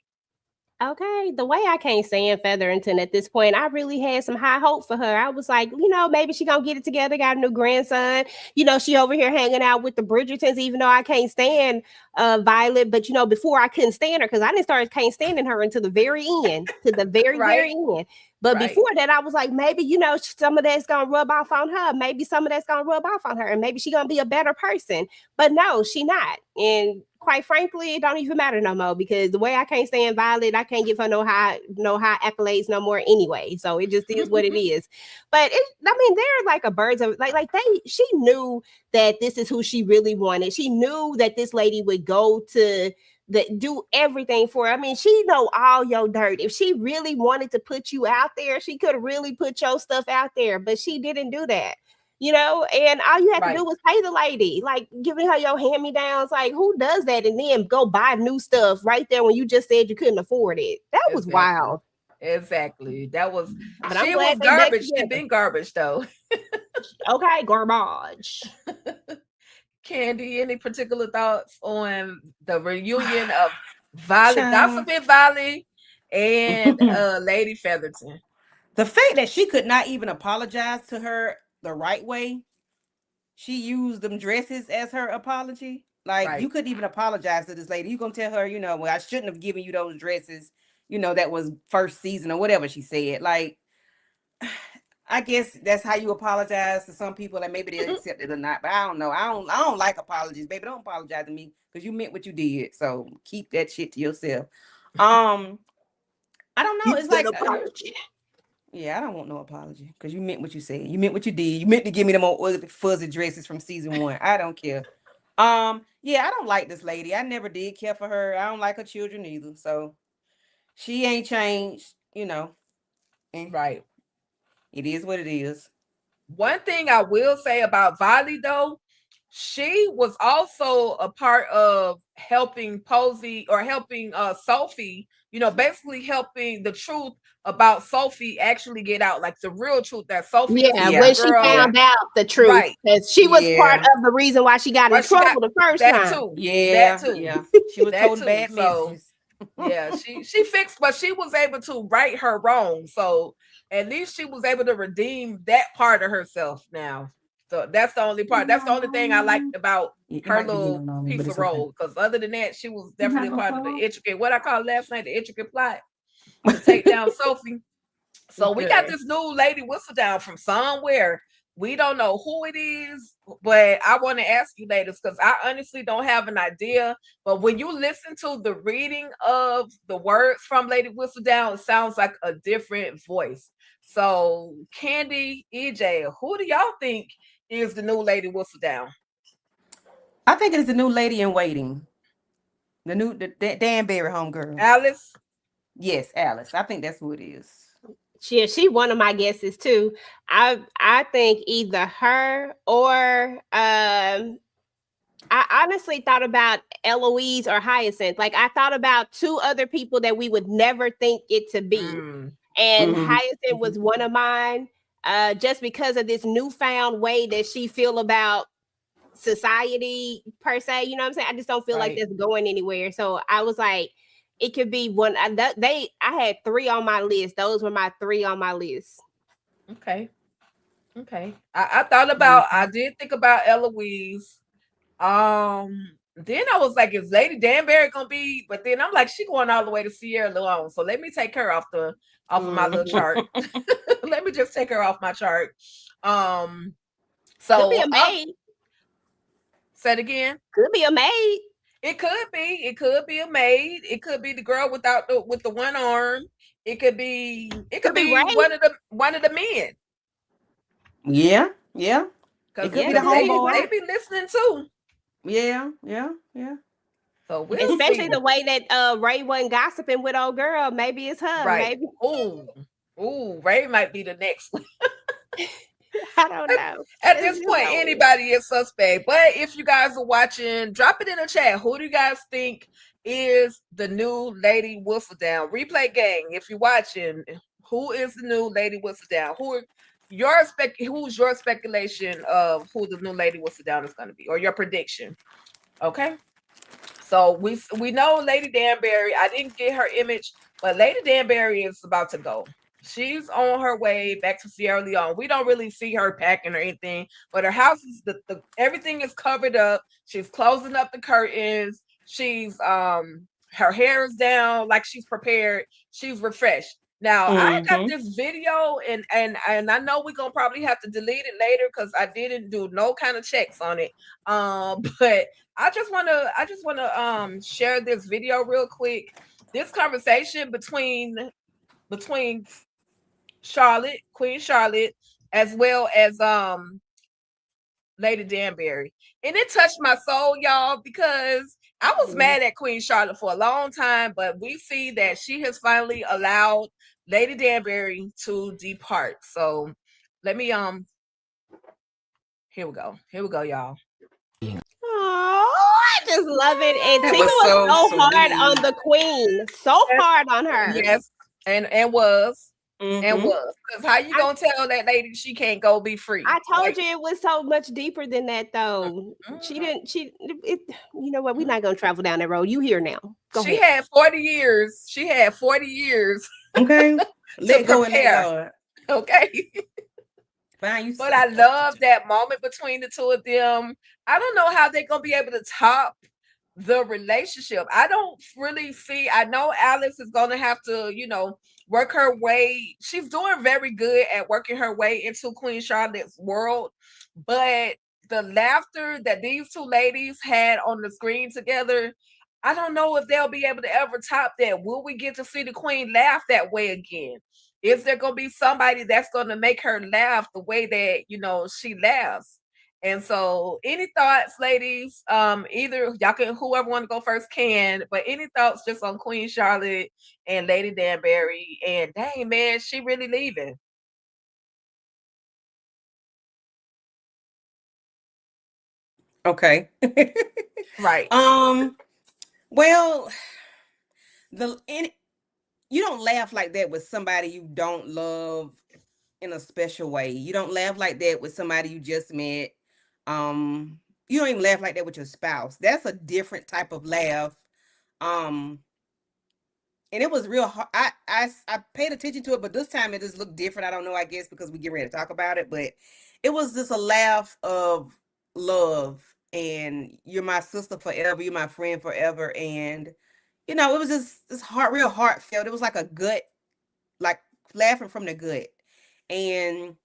Okay, the way I can't stand Featherington at this point, I really had some high hope for her. I was like, maybe she gonna get it together, got a new grandson. She over here hanging out with the Bridgertons, even though I can't stand Violet. But before I couldn't stand her, because I didn't start can't standing her until the very end, to the very, very end. But before that, I was like, maybe, some of that's going to rub off on her. Maybe some of that's going to rub off on her. And maybe she's going to be a better person. But no, she not. And quite frankly, it don't even matter no more, because the way I can't stand Violet, I can't give her no high accolades no more anyway. So it just is what it is. But they're like a birds of she knew that this is who she really wanted. She knew that this lady would go to do everything for her. I mean, she know all your dirt. If she really wanted to put you out there, she could have really put your stuff out there, but she didn't do that. you know, and all you had to Right. do was pay the lady, like giving her your hand-me-downs. Like, who does that and then go buy new stuff right there when you just said you couldn't afford it? That was Exactly. wild. Exactly. That was But I'm she glad was they back garbage. She together. been garbage though. Okay, garbage. Candy, any particular thoughts on the reunion of Valley Child. Gossiping Valley and Lady Featherton? The fact that she could not even apologize to her the right way, she used them dresses as her apology. Like, you Right. couldn't even apologize to this lady. You gonna tell her, well, I shouldn't have given you those dresses, that was first season or whatever she said. Like, I guess that's how you apologize to some people, and maybe they'll accept it or not. But I don't know. I don't like apologies, baby. Don't apologize to me because you meant what you did. So keep that shit to yourself. I don't know. Keep It's that like apology. yeah, I don't want no apology because you meant what you said. You meant what you did. You meant to give me them old ugly fuzzy dresses from season 1. I don't care. Yeah, I don't like this lady. I never did care for her. I don't like her children either. So she ain't changed. And Right. it is what it is. One thing I will say about Valley though, she was also a part of helping Posey or helping Sophie, basically helping the truth about Sophie actually get out, like the real truth that Sophie is a Yeah, good Yeah, when she girl. found out the truth, Right. because she was part yeah, of the reason why she got Why in she got trouble the first that time. too. That yeah, too. yeah. She was That told too. bad So messages. yeah, she fixed, but she was able to right her wrong. So at least she was able to redeem that part of herself now. So that's the only part. That's the only thing I liked about It her might be little leaning on me, but piece of it's okay. role. Because other than that, she was You're not definitely a gonna part of fall the off? intricate, what I called last night, the intricate plot to take down Sophie. So we got Okay. this new lady whistle down from somewhere. We don't know who it is, but I want to ask you ladies because I honestly don't have an idea. But when you listen to the reading of the words from Lady Whistledown, it sounds like a different voice. So Candy, EJ, who do y'all think is the new Lady Whistledown? I think it is the new lady in waiting. The Danbury homegirl. Alice? Yes, Alice. I think that's who it is. She one of my guesses too. I think either her or I honestly thought about Eloise or Hyacinth. Like, I thought about 2 other people that we would never think it to be. Mm, And Mm-hmm. Hyacinth was one of mine, just because of this newfound way that she feel about society per se. You know what I'm saying? I just don't feel like right. that's going anywhere. So I was like, it could be one. I had 3 on my list. Those were my 3 on my list. Okay. Okay. I did think about Eloise. Then I was like, is Lady Danbury gonna be? But then I'm like, she going all the way to Sierra Leone, so let me take her off of my little chart. Let me just take her off my chart. Could be So a maid. say it again. Could be a maid. It could be. It could be a maid. It could be the girl with the one arm. It could be. It could Could be be Ray. one of the men. Yeah, yeah. It Because could Yeah, be the it could be they homeboy. Ray. be listening too. Yeah, yeah, yeah. So we'll Especially see. the way that Ray wasn't gossiping with old girl. Maybe it's her. Right. Maybe Ooh, Ray might be the next one. I don't know. At It's this just point, so weird. anybody is suspect. But if you guys are watching, drop it in the chat. Who do you guys think is the new Lady Whistledown? Replay gang. If you're watching, who is the new Lady Whistledown? Who's your speculation of who the new Lady Whistledown is going to be, or your prediction? Okay. So we know Lady Danbury. I didn't get her image, but Lady Danbury is about to go. She's on her way back to Sierra Leone. We don't really see her packing or anything, but her house is the everything is covered up. She's closing up the curtains. She's her hair is down, like she's prepared. She's refreshed. Now I got this video and I know we're gonna probably have to delete it later because I didn't do no kind of checks on it. But I just wanna share this video real quick. This conversation between Charlotte, Queen Charlotte, as well as Lady Danbury. And it touched my soul, y'all, because I was mad at Queen Charlotte for a long time, but we see that she has finally allowed Lady Danbury to depart. So let me Here we go. Here we go, y'all. Oh, I just love it. And That Tika was was so so hard on sweet. the queen. So hard on her. Yes, and was. And Mm-hmm. was. Because how you gonna tell that lady she can't go be free? I told Like, you it was so much deeper than that, though. She mhm. didn't. She. It. You know what? We're not gonna travel down that road. You here now? Go She ahead. had 40 years. She had 40 years Okay. to Let go and let prepare. God. Okay. Fine, you But I suck. love that moment between the two of them. I don't know how they're gonna be able to top the relationship. I don't really see. I know Alex is gonna have to, work her way. She's doing very good at working her way into Queen Charlotte's world, but the laughter that these two ladies had on the screen together, I don't know if they'll be able to ever top that. Will we get to see the Queen laugh that way again? Is there gonna be somebody that's gonna make her laugh the way that she laughs? And so, any thoughts, ladies? Either y'all can, whoever want to go first can, but any thoughts just on Queen Charlotte and Lady Danbury? And dang, man, she really leaving, Okay. right? Well, you don't laugh like that with somebody you don't love in a special way. You don't laugh like that with somebody you just met. Um, you don't even laugh like that with your spouse. That's a different type of laugh. Um, and it was real hard. I paid attention to it, but this time it just looked different. I don't know, I guess because we get ready to talk about it, but it was just a laugh of love and you're my sister forever, you're my friend forever. And it was just this real heartfelt. It was like a gut, like laughing from the gut. And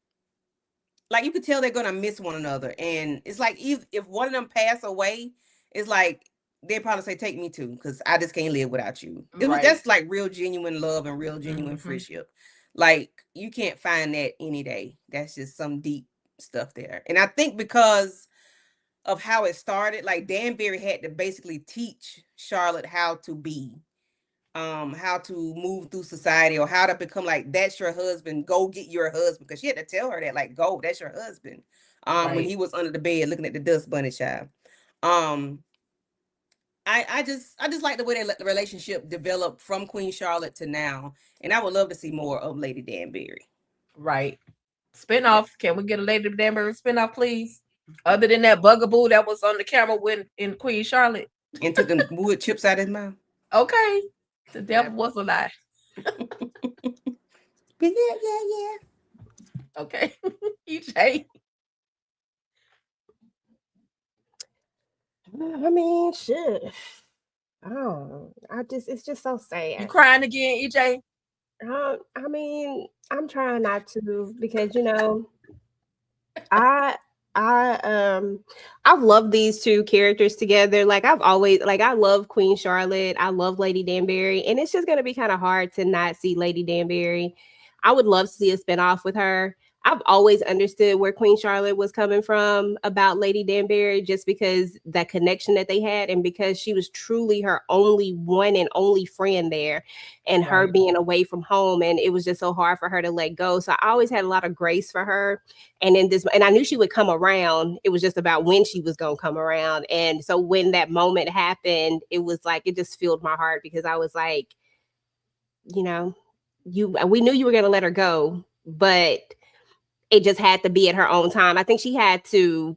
like you could tell they're gonna miss one another. And it's like if one of them pass away, it's like they probably say, "Take me too," because I just can't live without you. Right. That's like real genuine love and real genuine friendship. Like you can't find that any day. That's just some deep stuff there. And I think because of how it started, like Danbury had to basically teach Charlotte how to be, how to move through society or how to become like that's your husband, go get your husband, because she had to tell her that, like, go, that's your husband, when Right. he was under the bed looking at the dust bunny child. um I just like the way they let the relationship develop from Queen Charlotte to now, and I would love to see more of Lady Danbury. Right. Yeah. Spinoff. Can we get a Lady Danbury spinoff, please? Other than that bugaboo that was on the camera when in Queen Charlotte. And took the wood chips out of his mouth. Okay. The devil was a lie. Yeah. Okay. EJ. I mean, shit. Oh, it's just so You sad. crying again, EJ? I mean, I'm trying not to because I I I've loved these two characters together. Like I've always like I love Queen Charlotte. I love Lady Danbury. And it's just gonna be kind of hard to not see Lady Danbury. I would love to see a spinoff with her. I've always understood where Queen Charlotte was coming from about Lady Danbury, just because that connection that they had, and because she was truly her only one and only friend there, and her Right. being away from home, and it was just so hard for her to let go. So I always had a lot of grace for her. And I knew she would come around. It was just about when she was going to come around. And so when that moment happened, it was like it just filled my heart, because I was like, you know we knew you were going to let her go, but it just had to be at her own time. I think she had to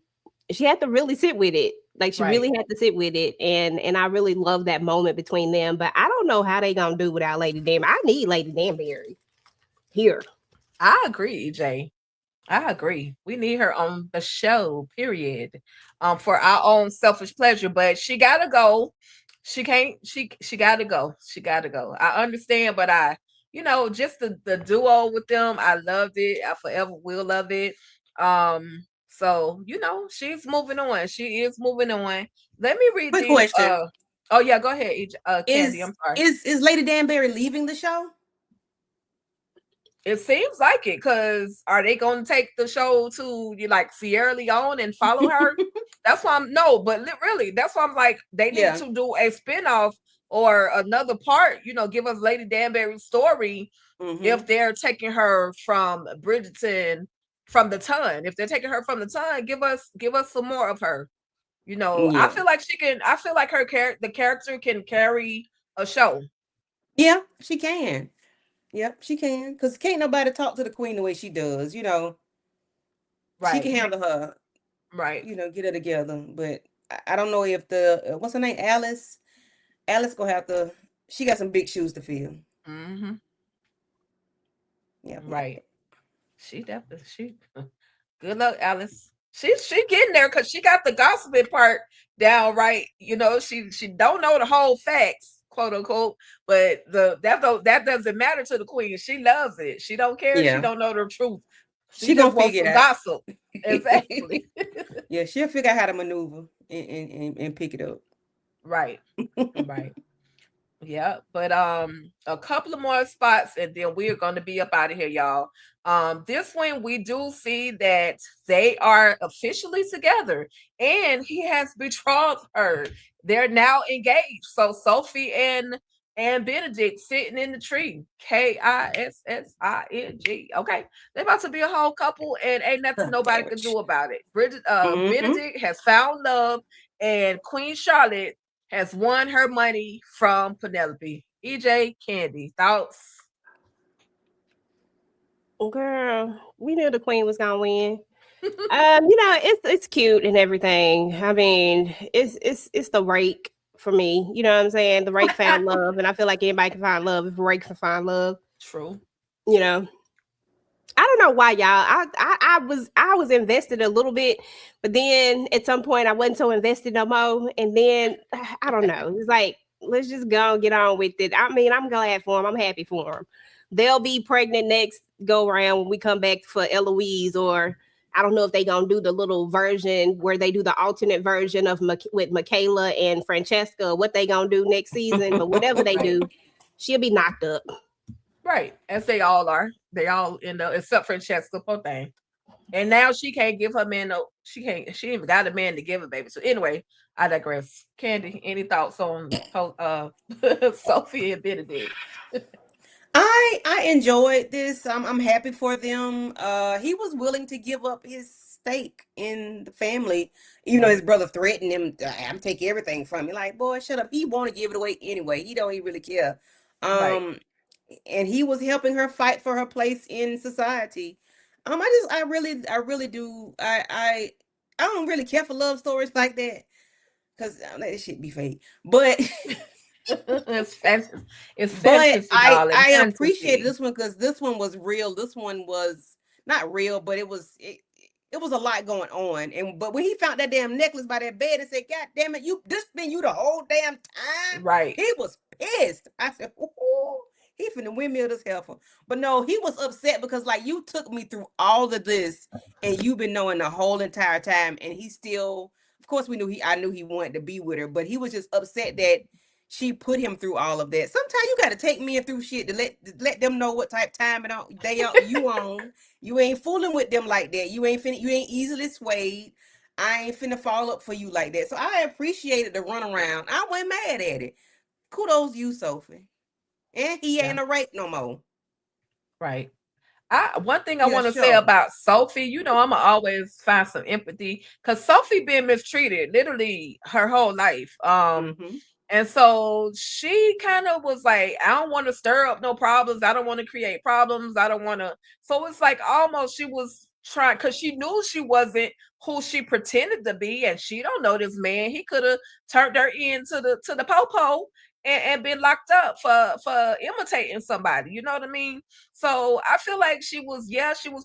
really sit with it. Like she Right. really had to sit with it. And I really love that moment between them. But I don't know how they gonna do without Lady Danbury. I need Lady Danbury here. I agree, EJ. I agree. We need her on the show, period. For our own selfish pleasure. But she gotta go. She can't, she gotta go. She gotta go. I understand, but just the duo with them, I loved it. I forever will love it. So she's moving on. She is moving on. Let me read Quick these. question: Oh yeah, go ahead, Candy. Is I'm sorry. is Lady Danbury leaving the show? It seems like it, because are they going to take the show to like Sierra Leone and follow her? That's why I'm no, but really, that's why I'm like they need Yeah. to do a spinoff or another part. Give us Lady Danbury's story Mm-hmm. if they're taking her from Bridgerton from the ton. If they're taking her from the ton, give us some more of her. You know, I Yeah. feel like she can. I feel like the character can carry a show. Yeah, she can. Yep, she can. Because can't nobody talk to the queen the way she does. You know, she can Right. handle her. Right. You know, get her together. But I don't know if the what's her name, Alice. Alice gonna have to. She got some big shoes to fill. Mm-hmm. Yep, yep, Right. yep. She definitely she. Good luck, Alice. She getting there because she got the gossiping part down right. You know, she don't know the whole facts, quote unquote. But that doesn't matter to the queen. She loves it. She don't care. She Yeah, don't know the truth. She she just gonna wants figure it some out. gossip. Exactly. Yeah, she'll figure out how to maneuver and pick it up. Right. Right. Yeah, but a couple of more spots and then we're gonna be up out of here, y'all. This one we do see that they are officially together and he has betrothed her. They're now engaged. So Sophie and Benedict sitting in the tree. Kissing. Okay. They're about to be a whole couple and ain't nothing nobody can Sandwich. do about it. Mm-hmm. Benedict has found love and Queen Charlotte has won her money from Penelope. EJ, Candy, thoughts? Girl, we knew the queen was gonna win. It's cute and everything. I mean, it's the rake for me. You know what I'm saying? The rake found love, and I feel like anybody can find love if a rake can find love. True. You know, I don't know why, y'all. I was invested a little bit, but then at some point I wasn't so invested no more. And then I don't know. It's like let's just go and get on with it. I mean, I'm glad for them. I'm happy for them. They'll be pregnant next go around when we come back for Eloise, or I don't know if they gonna do the little version where they do the alternate version of with Michaela and Francesca. What they gonna do next season? But whatever they Right. do, she'll be knocked up. Right. As they all are. They all end up except Francesca poor thing. And now she can't give her man no she can't she even got a man to give a baby. So anyway, I digress. Candy, any thoughts on Sophie and Benedict? I enjoyed this. I'm happy for them. He was willing to give up his stake in the family, even though his Right. brother threatened him. I'm taking everything from you. Like, boy, shut up. He want to give it away anyway. He don't even really care. Right. Um, and he was helping her fight for her place in society. I really do. I don't really care for love stories like that because that shit be fake. But It's fantasy. It's But fantasy, I darling. I appreciate Fantasy. this one because this one was real. This one was not real, but it was a lot going on. And but when he found that damn necklace by that bed and said, "God damn it, this been you the whole damn time," Right. he was pissed. I said, "Ooh, he finna windmill this heifer." But no, he was upset because like you took me through all of this and you've been knowing the whole entire time, and he still. Of course, I knew he wanted to be with her, but he was just upset that she put him through all of that. Sometimes you got to take men through shit to let them know what type of time you on. You ain't fooling with them like that. You ain't easily swayed. I ain't finna fall up for you like that. So I appreciated the runaround. I wasn't mad at it. Kudos you, Sophie. And he Yeah. ain't a rape no more. Right. One thing I Yeah, want to say sure. about Sophie, you know, I'ma always find some empathy because Sophie been mistreated literally her whole life. Mm-hmm. And so she kind of was like, I don't want to stir up no problems. I don't want to create problems. I don't want to. So it's like almost she was trying because she knew she wasn't who she pretended to be, and she don't know this man. He could have turned her into the popo and been locked up for imitating somebody. You know what I mean? So I feel like she was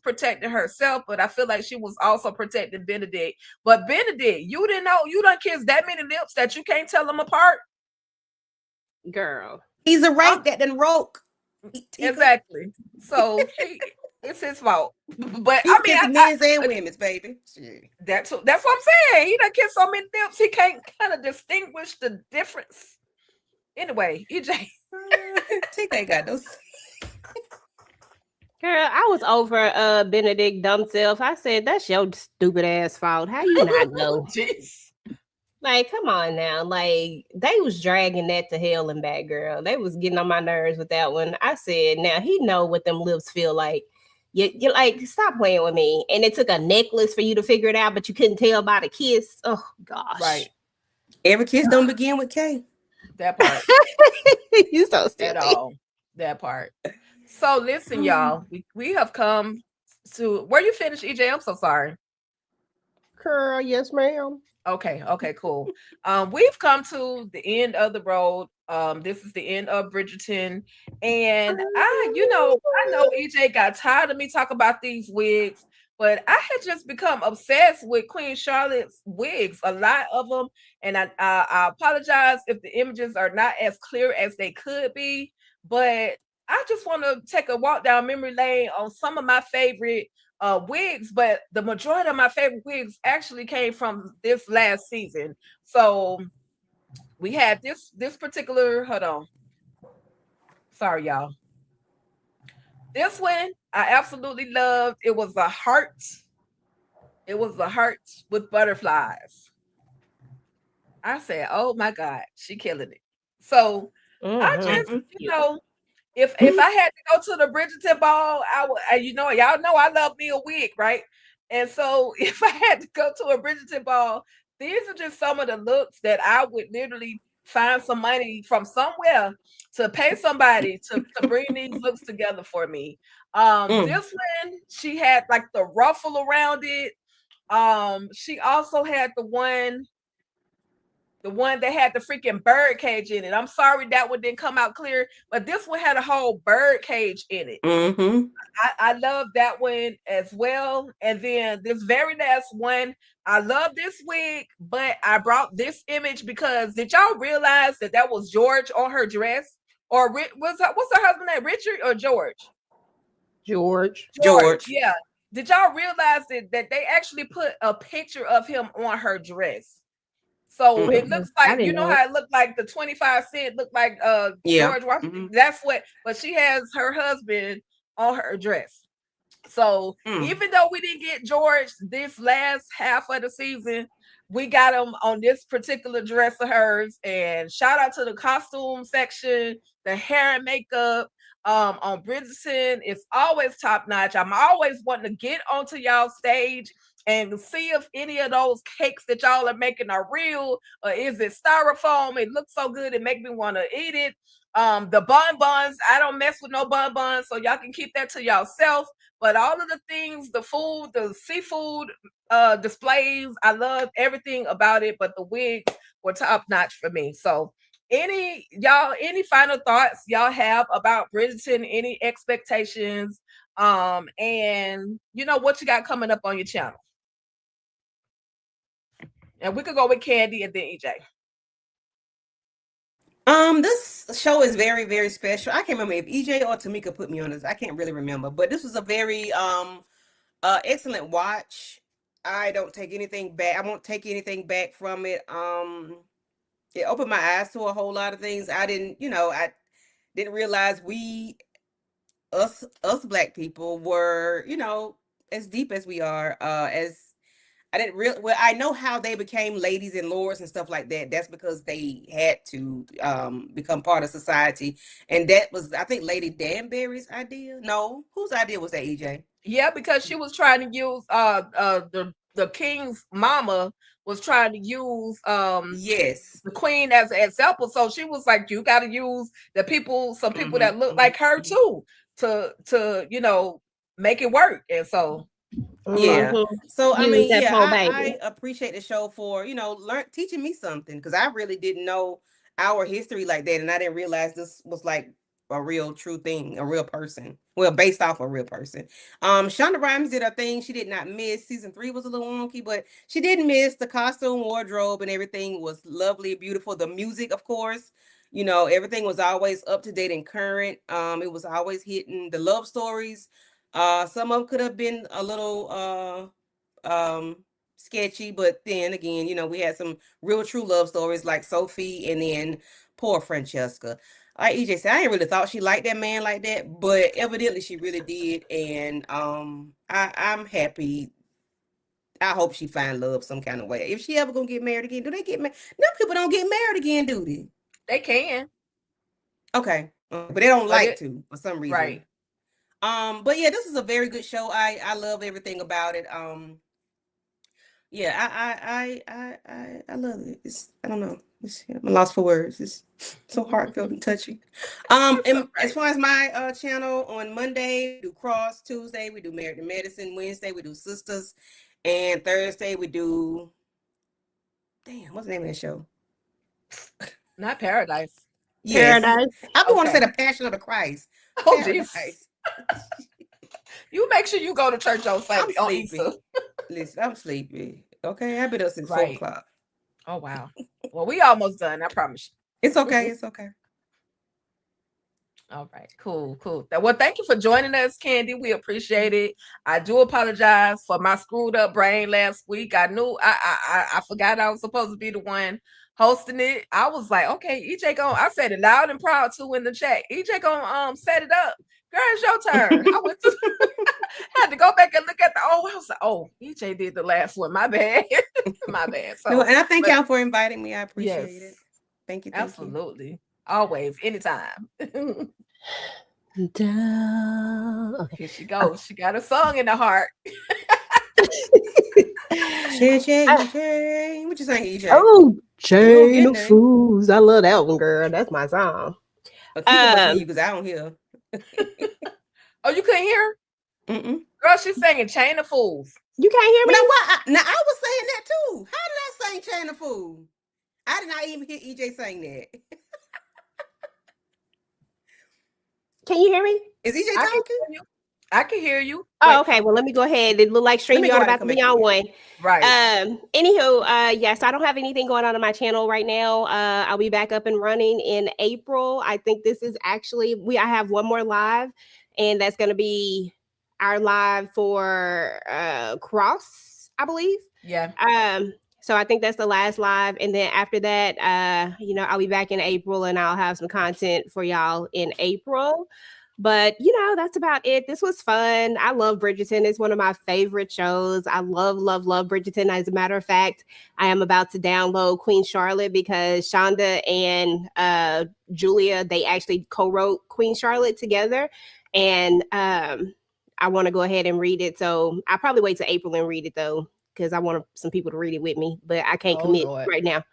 protecting herself, but I feel like she was also protecting Benedict. But Benedict, you didn't know you done kissed that many lips that you can't tell them apart. Girl. He's a I'm rake that done roke. Tika. exactly. So it's his fault. But He I mean, kissing men's and women's, baby. Shit. that's what I'm saying. He done kissed so many lips, he can't kind of distinguish the difference. Anyway, EJ. Tika ain't got those. Girl, I was over Benedict dumb self. I said, that's your stupid ass fault. How you not know? Jeez. Like, come on now. Like, they was dragging that to hell and back, girl. They was getting on my nerves with that one. I said, now he know what them lips feel like. You like, stop playing with me. And it took a necklace for you to figure it out, but you couldn't tell by the kiss. Oh gosh. Right. Every kiss don't begin with K. That part. You so At silly. all. That part. So listen, y'all. We have come to where you finished, EJ. I'm so sorry. Girl, yes, ma'am. Okay, cool. We've come to the end of the road. This is the end of Bridgerton, and I know EJ got tired of me talking about these wigs, but I had just become obsessed with Queen Charlotte's wigs, a lot of them, and I apologize if the images are not as clear as they could be, but I just want to take a walk down memory lane on some of my favorite wigs, but the majority of my favorite wigs actually came from this last season. So we had this particular, hold on. Sorry, y'all. This one I absolutely loved. It was a heart. It was a heart with butterflies. I said, oh my God, she killing it. So I just, if I had to go to the Bridgerton ball, I would, y'all know I love me a wig, right? And so if I had to go to a Bridgerton ball, these are just some of the looks that I would literally find some money from somewhere to pay somebody to bring these looks together for me. This one, she had like the ruffle around it. She also had the one that had the freaking bird cage in it. I'm sorry that one didn't come out clear, but this one had a whole bird cage in it. Mm-hmm. I love that one as well. And then this very last one, I love this wig, but I brought this image because did y'all realize that was George on her dress? Or what's her husband name? Richard or George? George. Yeah. Did y'all realize that they actually put a picture of him on her dress? So it looks like, you know how it looked like the 25 cent looked like George Washington. That's what, but she has her husband on her dress. So even though we didn't get George this last half of the season, we got him on this particular dress of hers. And shout out to the costume section, the hair and makeup on Bridgerton. It's always top notch. I'm always wanting to get onto y'all stage and see if any of those cakes that y'all are making are real, or is it styrofoam? It looks so good, it make me want to eat it. The bonbons, I don't mess with no bonbons, so y'all can keep that to yourself. But all of the things, the food, the seafood displays, I love everything about it. But the wigs were top notch for me. So any final thoughts y'all have about Bridgerton? Any expectations? And what you got coming up on your channel? And we could go with Candy and then EJ. This show is very, very special. I can't remember if EJ or Tamika put me on this. I can't really remember, but this was a very excellent watch. I don't take anything back. I won't take anything back from it. It opened my eyes to a whole lot of things. I didn't realize us Black people were, as deep as we are, as I didn't really, well, I know how they became ladies and lords and stuff like that. That's because they had to become part of society. And that was, I think, Lady Danbury's idea. No, whose idea was that, EJ? Yeah, because she was trying to use the king's mama was trying to use the queen as an example. So she was like, you got to use some people that look like her too to make it work. And so so I appreciate the show for teaching me something, because I really didn't know our history like that, and I didn't realize this was like a real true thing, a real person, based off a real person. Shonda Rhimes did her thing. She did not miss. Season 3 was a little wonky, but she didn't miss. The costume, wardrobe, and everything was lovely, beautiful. The music, of course, everything was always up to date and current. It was always hitting. The love stories, some of them could have been a little sketchy, but then again, we had some real true love stories like Sophie and then poor Francesca. Like EJ said, I ain't really thought she liked that man like that, but evidently she really did. And I'm happy. I hope she find love some kind of way. If she ever gonna get married again, do they get married? No, people don't get married again, do they? They can. Okay, but they don't like to for some reason. Right. But yeah, this is a very good show. I love everything about it. Yeah, I love it. I don't know. I'm lost for words. It's so heartfelt and touching. And as far as my channel, on Monday we do Cross, Tuesday we do Married to Medicine, Wednesday we do Sisters, and Thursday we do, damn, what's the name of that show? Not Paradise. Yes. Paradise. I want to say Okay. The Passion of the Christ. Oh, jeez. Paradise. You make sure you go to church on Sunday, on sleepy. Easter. Listen, I'm sleepy. Okay, I've been up since 4 Right. o'clock. Oh, wow. Well, we almost done, I promise you. It's okay. It's okay. All right, cool. Well, thank you for joining us, Candy. We appreciate it. I do apologize for my screwed up brain last week. I knew I forgot I was supposed to be the one hosting it. I was like, okay, EJ I said it loud and proud too in the chat. EJ gonna set it up. Girl, it's your turn. I went to had to go back and look at I was like, oh, EJ did the last one. My bad. My bad. So, no, and I thank y'all for inviting me. I appreciate it. Thank you. Absolutely. Always, anytime. Down. Okay. Here she goes. She got a song in the heart. Chain. What you saying, EJ? Oh, Chain of Fools. I love that one, girl. That's my song. Because I don't hear. Oh, you couldn't hear? Girl, she's singing Chain of Fools. You can't hear me? Now, I was saying that too. How did I sing Chain of Fools? I did not even hear EJ saying that. Can you hear me? Is EJ talking? I can hear you. Oh, okay. Well, let me go ahead. It looked like StreamYard about to be on one. Right. Anywho, yes, I don't have anything going on my channel right now. I'll be back up and running in April. I think this is actually I have one more live, and that's going to be our live for Cross, I believe. Yeah. So I think that's the last live, and then after that, I'll be back in April, and I'll have some content for y'all in April. But, that's about it. This was fun. I love Briderton. It's one of my favorite shows. I love Briderton. As a matter of fact, I am about to download Queen Charlotte because Shonda and Julia, they actually co-wrote Queen Charlotte together. And I want to go ahead and read it. So I'll probably wait till April and read it, though, because I want some people to read it with me. But I can't commit right now.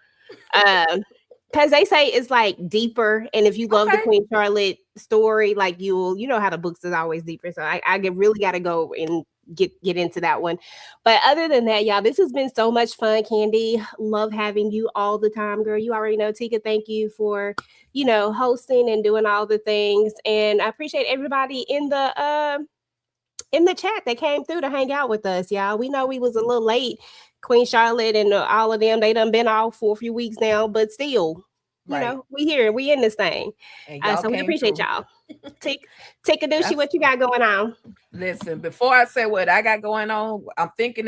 Because they say it's like deeper, and if you love the Queen Charlotte story, like you know how the books is always deeper. So I really got to go and get into that one. But other than that, y'all, this has been so much fun, Candy. Love having you all the time, girl. You already know, Tika. Thank you for hosting and doing all the things, and I appreciate everybody in the chat that came through to hang out with us, y'all. We know we was a little late. Queen Charlotte and all of them, they done been off for a few weeks now, but still, we here, we in this thing. So we appreciate y'all. Take a douchey, what you got going on? Listen, before I say what I got going on, I'm thinking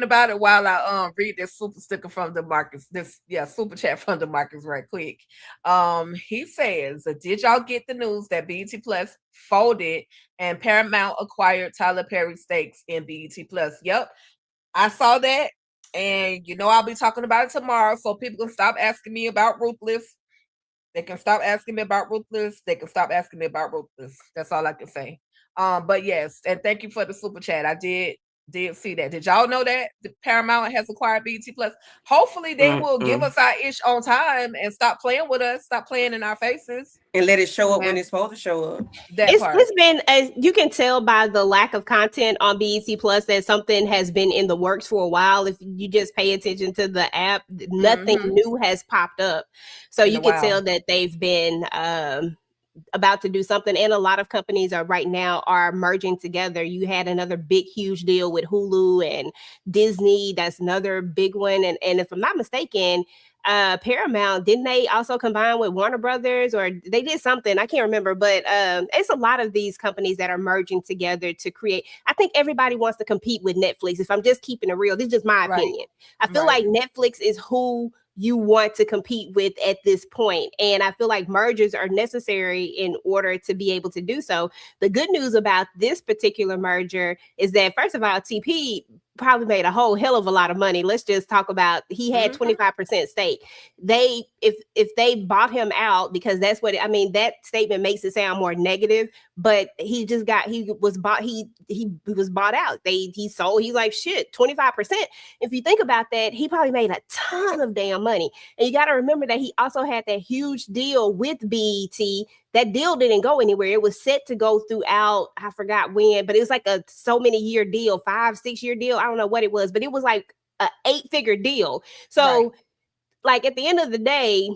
about it while I read this super sticker from DeMarcus. Super chat from DeMarcus right quick. He says, did y'all get the news that BET Plus folded and Paramount acquired Tyler Perry stakes in BET Plus? Yep. I saw that, and I'll be talking about it tomorrow, so people can stop asking me about Ruthless. They can stop asking me about Ruthless. They can stop asking me about Ruthless. That's all I can say. But yes, and thank you for the super chat. I did see that. Did y'all know that the Paramount has acquired BET Plus? Hopefully they will give us our ish on time and stop playing with us, stop playing in our faces, and let it show up when it's supposed to show up. It's been, as you can tell by the lack of content on BET Plus, that something has been in the works for a while. If you just pay attention to the app, nothing new has popped up. So you can tell that they've been about to do something, and a lot of companies right now merging together. You had another big huge deal with Hulu and Disney. That's another big one, and if I'm not mistaken, Paramount, didn't they also combine with Warner Brothers, or they did something? I can't remember, but it's a lot of these companies that are merging together to create. I think everybody wants to compete with Netflix. If I'm just keeping it real, this is just my opinion. I feel like Netflix is who you want to compete with at this point. And I feel like mergers are necessary in order to be able to do so. The good news about this particular merger is that, first of all, TP probably made a whole hell of a lot of money. Let's just talk about, he had 25% stake. If they bought him out, because that's what, that statement makes it sound more negative, but he was bought out. He sold. He's like, shit, 25%. If you think about that, he probably made a ton of damn money. And you got to remember that he also had that huge deal with BET. That deal didn't go anywhere. It was set to go throughout, I forgot when, but it was like a so many year deal, 5-6 year deal. I don't know what it was, but it was like an 8-figure deal. So like at the end of the day,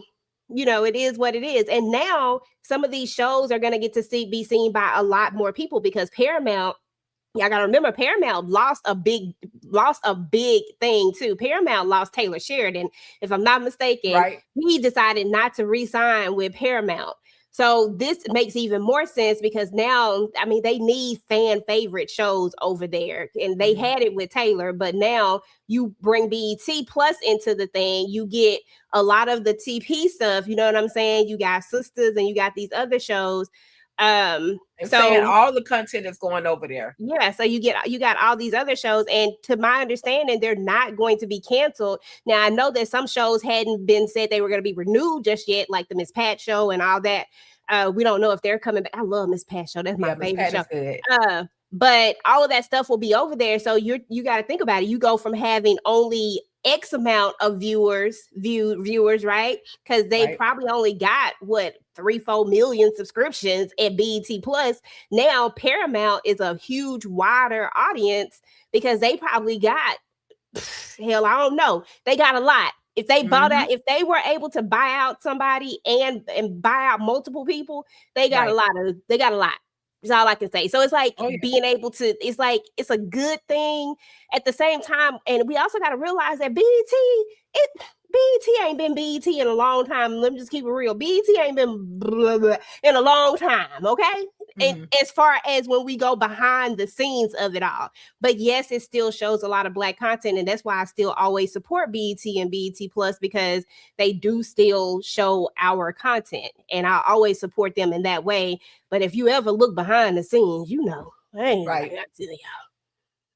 it is what it is. And now some of these shows are going to get to be seen by a lot more people because Paramount, y'all got to remember, Paramount lost a big thing too. Paramount lost Taylor Sheridan. If I'm not mistaken, he decided not to re-sign with Paramount. So this makes even more sense because now, I mean, they need fan favorite shows over there, and they had it with Taylor, but now you bring BET Plus into the thing, you get a lot of the TP stuff. You know what I'm saying? You got Sisters and you got these other shows. So all the content is going over there. Yeah, so you got all these other shows, and to my understanding, they're not going to be canceled. Now I know that some shows hadn't been said they were going to be renewed just yet, like the Miss Pat show and all that. We don't know if they're coming back. I love Miss Pat show. That's my favorite show. But all of that stuff will be over there. So you got to think about it. You go from having only X amount of viewers, right? Because they probably only got 3-4 million subscriptions at BET Plus. Now Paramount is a huge, wider audience because they probably got hell, I don't know. They got a lot. If they bought out, if they were able to buy out somebody and buy out multiple people, they got a lot. That's all I can say. So it's like being able to, it's a good thing at the same time. And we also got to realize that BET ain't been BET in a long time. Let me just keep it real. BET ain't been blah, blah, in a long time, okay? And as far as when we go behind the scenes of it all. But yes, it still shows a lot of Black content, and that's why I still always support BET and BET Plus, because they do still show our content, and I always support them in that way. But if you ever look behind the scenes,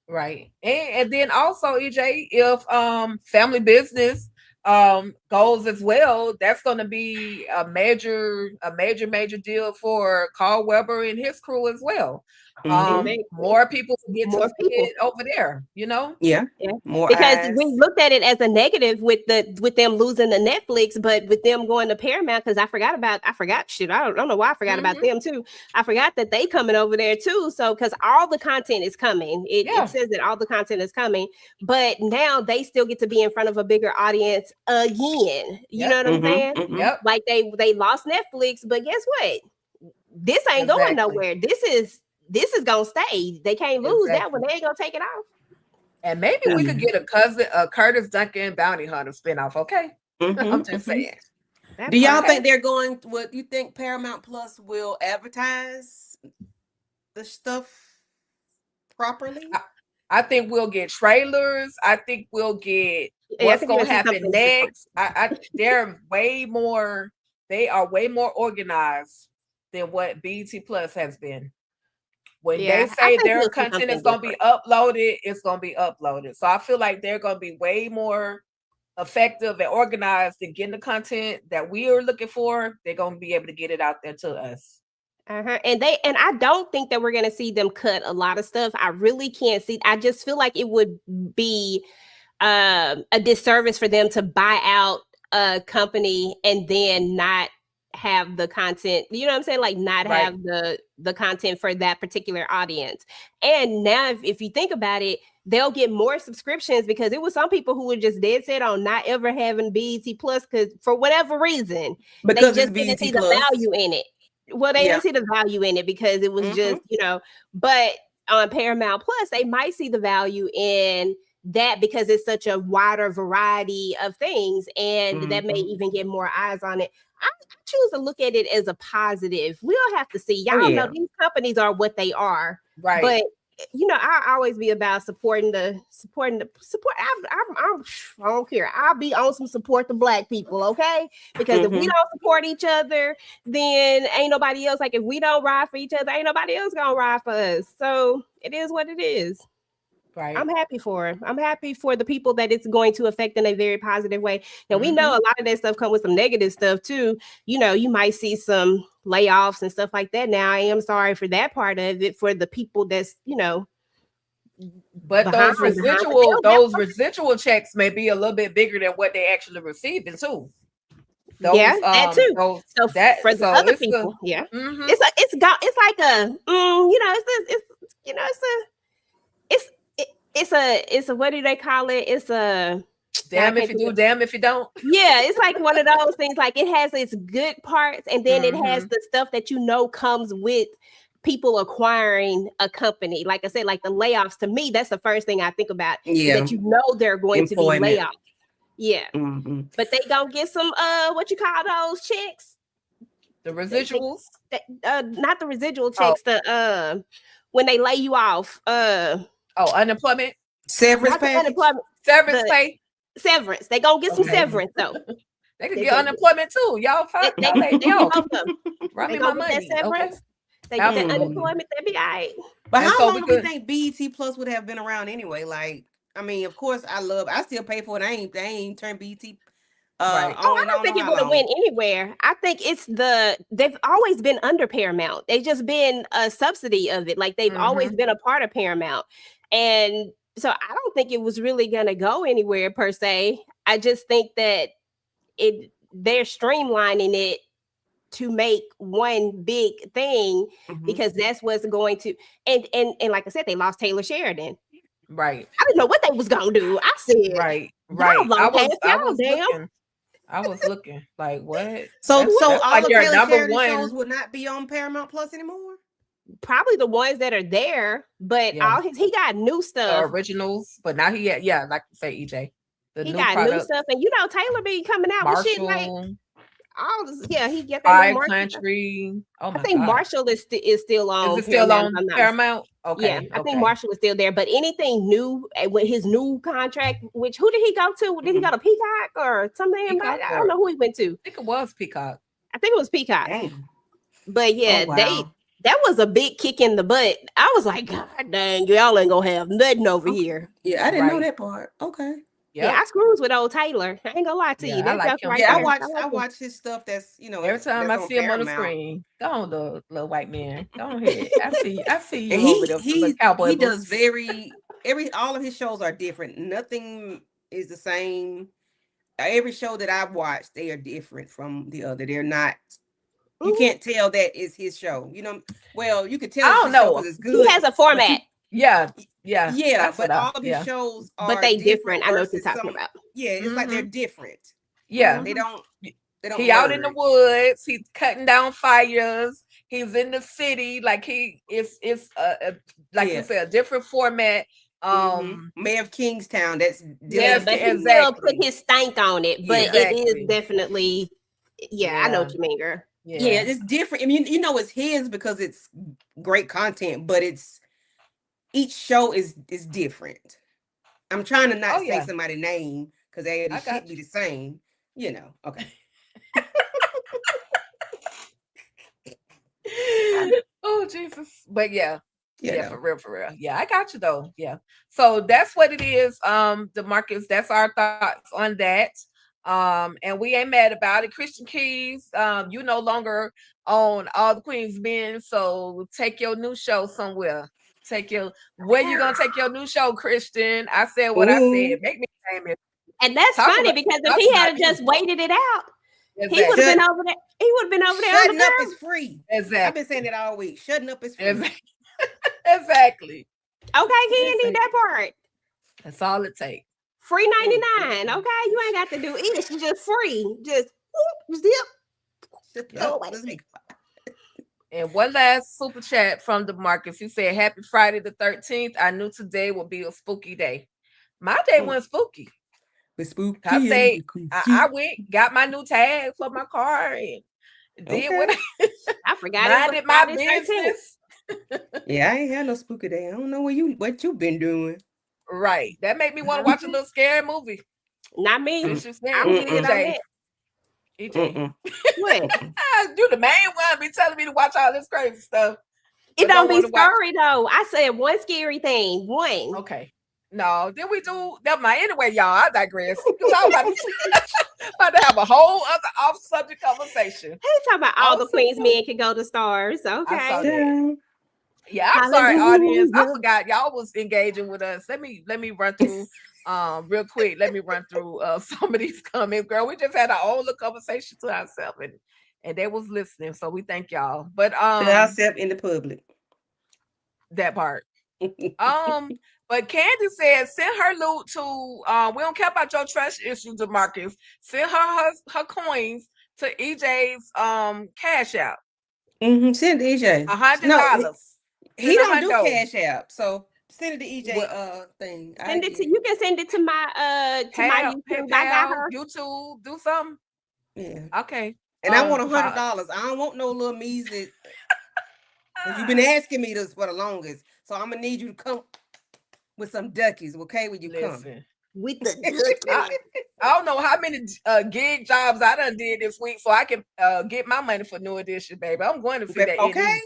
Right. And then also, EJ, if family business goes as well, that's going to be a major deal for Carl Weber and his crew as well. More people get to see it over there, more because eyes. we looked at it as a negative with them losing the Netflix, but with them going to Paramount, because I forgot shit. I don't know why I forgot about them too. I forgot that they coming over there too. So because all the content is coming, it says that all the content is coming, but now they still get to be in front of a bigger audience again. You know what I'm saying? Like they lost Netflix, but guess what? This ain't going nowhere. This is gonna stay. They can't lose that one. They ain't gonna take it off. And maybe we could get a Curtis Duncan Bounty Hunter spinoff. Okay, I'm just saying. Do y'all think they're going? What you think Paramount Plus will advertise the stuff properly? I think we'll get trailers. I think we'll get what's going to happen next. They are way more organized than what BET Plus has been. When they say their content is going to be uploaded, it's going to be uploaded. So I feel like they're going to be way more effective and organized in getting the content that we are looking for. They're going to be able to get it out there to us. And I don't think that we're going to see them cut a lot of stuff. I really can't see. I just feel like it would be a disservice for them to buy out a company and then not have the content, you know what I'm saying? Like not have the content for that particular audience. And now if you think about it, they'll get more subscriptions, because it was some people who were just dead set on not ever having BET Plus because for whatever reason, because they just didn't see the value in it. Well, they didn't see the value in it because it was just, but on Paramount Plus, they might see the value in that because it's such a wider variety of things, and that may even get more eyes on it. I choose to look at it as a positive. We'll have to see. Y'all know these companies are what they are, right? But I always be about supporting the support. I don't care. I'll be on some support the Black people, okay? Because if we don't support each other, then ain't nobody else. Like if we don't ride for each other, ain't nobody else gonna ride for us. So it is what it is. Right. I'm happy for her. I'm happy for the people that it's going to affect in a very positive way. Now we know a lot of that stuff come with some negative stuff too. You might see some layoffs and stuff like that. Now I am sorry for that part of it for the people that's but behind, those residual checks may be a little bit bigger than what they actually receiving too. Yeah, that too. So for the other people, it's like a it's a what do they call it? It's a damn if you do, damn if you don't. Yeah, it's like one of those things. Like it has its good parts, and then it has the stuff that comes with people acquiring a company. Like I said, like the layoffs. To me, that's the first thing I think about. Yeah, that they're going to be layoffs. Yeah, but they gonna get some what you call those checks? The residuals? Not the residual checks. The when they lay you off. Unemployment, severance pay, severance. They gonna get some severance though. They can get unemployment too. Y'all fuck. They Run me my money. That severance. They get that unemployment. They be all right. But how long do we think BET Plus would have been around anyway? Like, I mean, of course, I still pay for it. I ain't turned BET. Right. I don't think it would have went anywhere. I think they've always been under Paramount. They've just been a subsidy of it. Like they've always been a part of Paramount. And so I don't think it was really gonna go anywhere per se. I just think that they're streamlining it to make one big thing because that's what's going to and like I said, they lost Taylor Sheridan. Right. I didn't know what they was gonna do. I said right. I was looking like what? So all like of Taylor Sheridan shows would not be on Paramount Plus anymore? Probably the ones that are there, but he got new stuff. Originals, but now he like you say, EJ. He got new stuff, and Taylor be coming out with shit like all this. Yeah, he get that country. Oh my I think God. Marshall is still on. Is it still on Paramount? Okay. Yeah, I think Marshall is still there. But anything new with his new contract, which who did he go to? Did he go to Peacock or something? I don't know who he went to. I think it was Peacock. Dang. But yeah, that was a big kick in the butt. I was like, God dang, y'all ain't gonna have nothing over here. Yeah, I didn't know that part. Okay. Yeah, I screws with old Taylor. I ain't gonna lie to you. I like him. I watch his stuff. That's every time I see him on the screen. Go on, little white man. Go ahead. I see you over there. He does all of his shows are different. Nothing is the same. Every show that I've watched, they are different from the other. They're not. You can't tell that is his show. Well, you could tell. I don't know. It's good. He has a format. Yeah. But all of his shows are but they different. I know what you're talking about. Yeah, it's like they're different. Yeah, they don't. He out in the woods. He's cutting down fires. He's in the city. Like it's you said, a different format. Mayor of Kingstown. That's but he still put his stank on it. But it is definitely. Yeah, I know what you mean, girl. Yeah, it's different. I mean, it's his because it's great content, but each show is different. I'm trying to not say somebody's name because they should be the same. Okay. Oh Jesus! But yeah, for real. Yeah, I got you though. Yeah. So that's what it is. DeMarcus, that's our thoughts on that. And we ain't mad about it. Christian Keys, you no longer own All the Queen's Men, so take your new show somewhere. Where you gonna take your new show, Christian? I said what I said. Make me famous. And that's funny because if he had just waited it out, he would have been over there. He would have been over there. Shutting up is free. Exactly. I've been saying it all week. Shutting up is free. Exactly. Okay, Candy, that part. That's all it takes. Free 99. Okay, you ain't got to do it. It's just free. Just zip. And one last super chat from DeMarcus. He said, "Happy Friday the 13th. I knew today would be a spooky day. My day wasn't spooky. It's spooky. I went, got my new tag for my car, and did what I forgot. Minded my business. Yeah, I ain't had no spooky day. I don't know what you been doing. Right. That made me want to watch a little scary movie. Not me. I'm gonna get on that. EJ. What? You the main one be telling me to watch all this crazy stuff. It don't be scary though. I said one scary thing. One. Okay. No, then we do that. My anyway, y'all. I digress. Because I was about to have a whole other off-subject conversation. Hey, talking about all the Queens men can go to stars. I saw Okay. that. Yeah, I'm sorry, audience. I Hallelujah. forgot y'all was engaging with us. Let me run through real quick. Let me run through some of these comments, girl. We just had our own little conversation to ourselves, and they was listening. So we thank y'all. But To ourselves in the public. that part. But Candy said send her loot to we don't care about your trust issues, DeMarcus. Send her coins to EJ's cash out. Send it to EJ. $100. No, he don't do $100. cash app, so send it to EJ thing. Send it to you can send it to my my YouTube. I got her. YouTube, do something. Yeah. Okay. And I want $100. I don't want no little measly. You've been asking me this for the longest, so I'm gonna need you to come with some duckies, okay? When you come with the duckies. I don't know how many gig jobs I done did this week, so I can get my money for New Edition, baby. I'm going to see that. Okay.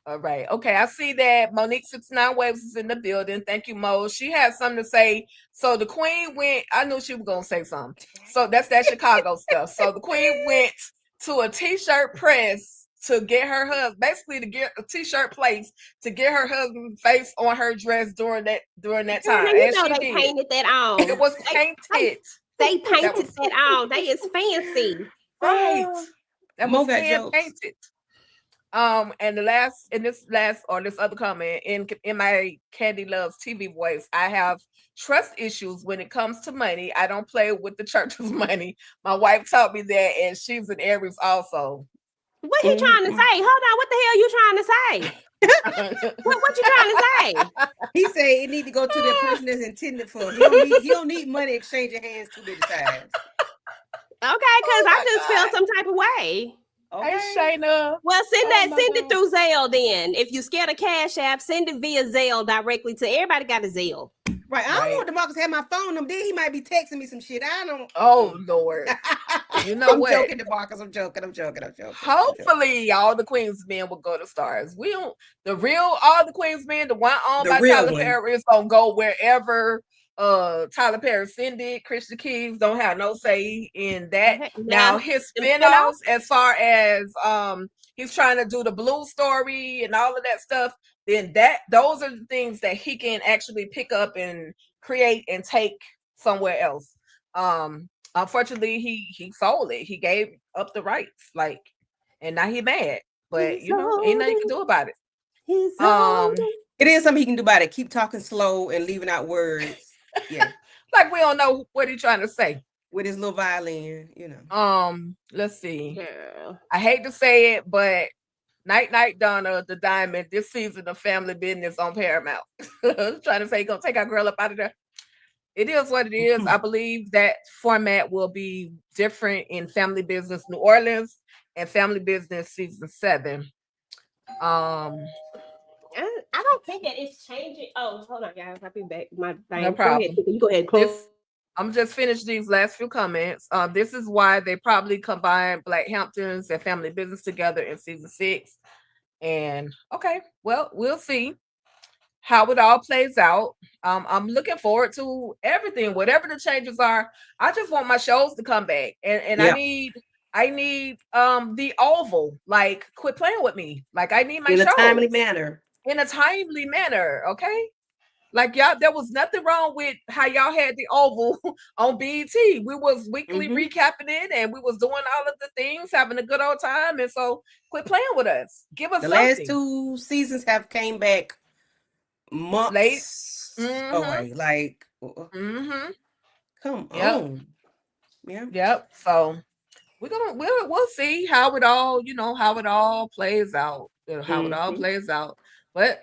All right. Okay. I see that Monique 69 Waves is in the building. Thank you, Mo. She had something to say. So the Queen went. I knew she was gonna say something. So that's that Chicago stuff. So the Queen went to a t-shirt press to get her husband, basically to get a t-shirt place to get her husband's face on her dress during that time. You know they painted that on. It was painted. They painted that on. They is fancy. Right. That was painted. And this other comment in my Candy Loves TV voice, I have trust issues when it comes to money. I don't play with the church's money. My wife taught me that, and she's an Aries also. What he trying to say? Hold on, what the hell you trying to say? what you trying to say? He said it need to go to the person that's intended for. He don't need money exchanging hands too many times. Okay, because I just felt some type of way. Okay. Hey, Shayna. Well, send it through Zelle then. If you scared of Cash App, send it via Zelle directly to everybody got a Zelle. Right. I don't want DeMarcus have my phone number. Then he might be texting me some shit. I don't. Oh Lord. You know I'm what? Joking, DeMarcus. I'm joking. Hopefully, all the Queens men will go to stars. We don't. All the Queens men, the one owned by Tyler Perry is gonna go wherever Tyler Perry send it. Christian Keys don't have no say in that. Now his spinoffs, as far as he's trying to do the Blue story and all of that stuff, then those are the things that he can actually pick up and create and take somewhere else. Unfortunately, he sold it. He gave up the rights, and now he mad. But ain't nothing you can do about it. It is something he can do about it. Keep talking slow and leaving out words. Yeah. Like we don't know what he's trying to say. With his little violin, Let's see. Yeah. I hate to say it, but Night Donna, the Diamond, this season of Family Business on Paramount. Trying to say gonna take our girl up out of there. It is what it is. I believe that format will be different in Family Business New Orleans and Family Business season 7. I don't think that it's changing. Oh, hold on, guys. I'll be back. My thing. No problem. You go ahead and close. I'm just finished these last few comments. This is why they probably combined Black Hamptons and Family Business together in season 6. And okay, well, we'll see how it all plays out. I'm looking forward to everything, whatever the changes are. I just want my shows to come back, and yeah. I need the Oval. Like, quit playing with me. Like, I need my shows in a timely manner. In a timely manner, okay? Like, y'all, there was nothing wrong with how y'all had the Oval on BET. We was weekly recapping it, and we was doing all of the things, having a good old time. And so, quit playing with us. Give us the something. Last 2 seasons have came back months late. Away. Like, come on. Yeah. Yep. So we'll see how it all plays out. How it all plays out. But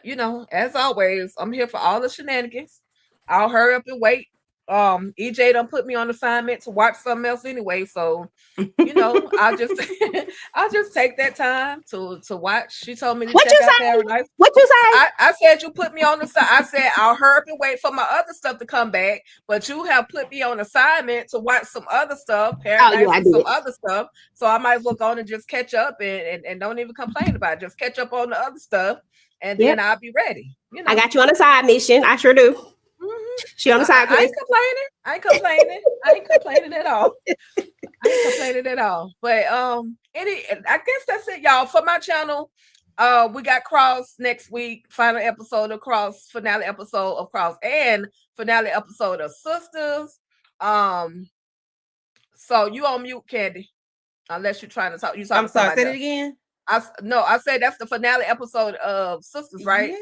as always, I'm here for all the shenanigans. I'll hurry up and wait. EJ done put me on assignment to watch something else anyway, so I'll just take that time to watch. She told me to check out Paradise. What you say? I said you put me on the side. I said I'll hurry up and wait for my other stuff to come back, but you have put me on assignment to watch some other stuff, Paradise and some other stuff. So I might as well go on and just catch up and don't even complain about it. Just catch up on the other stuff. and Yep. then I'll be ready. You know, I got you on a side mission. I sure do. Mhm. She on the side I quest. ain't complaining. I ain't complaining. I ain't complaining at all. I ain't complaining at all. But I guess that's it, y'all. For my channel, we got Cross next week, final episode of Cross, finale episode of Cross, and finale episode of Sisters. So you on mute, Candy, unless you're trying to talk. You talking I'm to sorry. somebody Say else. it again. I said that's the finale episode of Sisters, right? Yeah.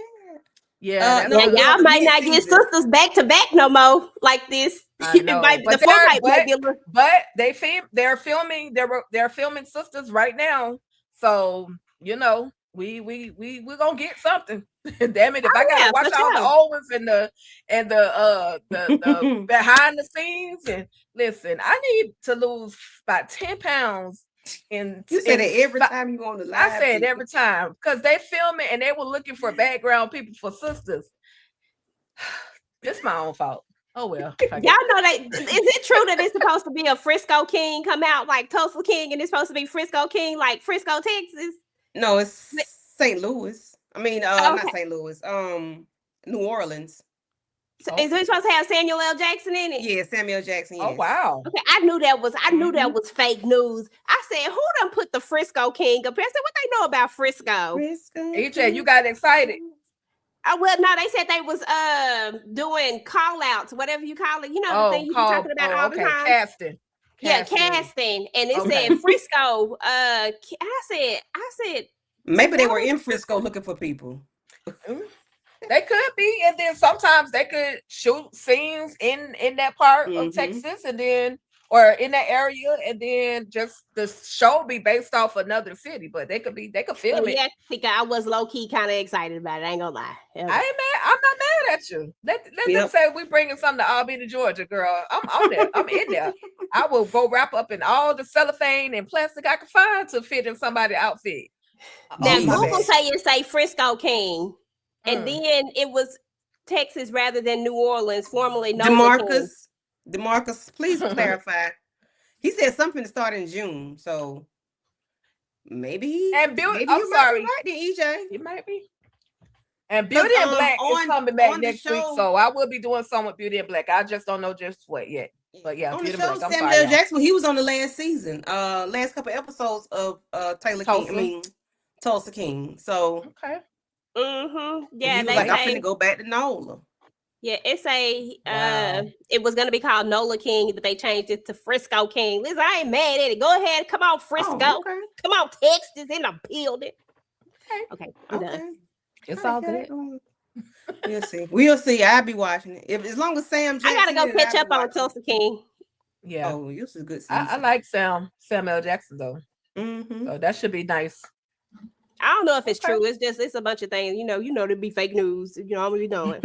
Yeah. No, Now that y'all was might not get mid-season. sisters back to back no more like this. I know, The format might be a little. but they're filming Sisters right now, so you know we're gonna get something. Damn it, if I gotta yeah, watch for all the sure. old ones and the behind the scenes, and listen, I need to lose about 10 pounds in You said in it every fi- time you go on the live. I say it every time because they film it and they were looking for background people for Sisters. It's my own fault. Oh well. Y'all know that. Is it true that it's supposed to be a Frisco King come out like Tulsa King, and it's supposed to be Frisco King like Frisco, Texas? No, it's St. Louis. I mean, not St. Louis. New Orleans. So is it supposed to have Samuel L. Jackson in it? Yeah, Samuel Jackson. Yes. Oh wow. Okay, I knew that was fake news. I said, who done put the Frisco King up here? I said, what they know about Frisco? EJ, you got excited. Well, no, they said they was doing call outs, whatever you call it. You know the thing you be talking about all the time. Casting. Yeah, casting. And it said Frisco. I said maybe they were in Frisco looking for people. They could be, and then sometimes they could shoot scenes in that part of Texas, and then or in that area, and then just the show be based off another city. But they could film it. Yeah, I think I was low key kind of excited about it. I ain't gonna lie. I ain't mad. I'm not mad at you. Let them say we bringing something to Albany, Georgia, girl. I'm on there. I'm in there. I will go wrap up in all the cellophane and plastic I can find to fit in somebody's outfit. Now Google say Frisco King. And then it was Texas rather than New Orleans, formerly DeMarcus, please clarify. He said something to start in June, so maybe. And Beauty, I'm sorry, right there, EJ. It might be. And Beauty and Black is coming back next week, so I will be doing some with Beauty and Black. I just don't know just what yet. But yeah, on Beauty the show, and Black. Samuel L. Jackson, he was on the last season, last couple episodes of Tulsa King. So okay. Yeah, they I'm finna go back to NOLA. Yeah, it's it was gonna be called NOLA King, but they changed it to Frisco King. Listen, I ain't mad at it. Go ahead, come on, Frisco. Okay. Come on, Texas in the building. Okay, I'm done. It's all good. We'll see. I'll be watching it. As long as Sam Jackson, I gotta go catch up on Tulsa King. Yeah. Oh, this is a good season. I like Sam L. Jackson though. So that should be nice. I don't know if it's true. It's a bunch of things. You know, to be fake news. You know, I'm really doing.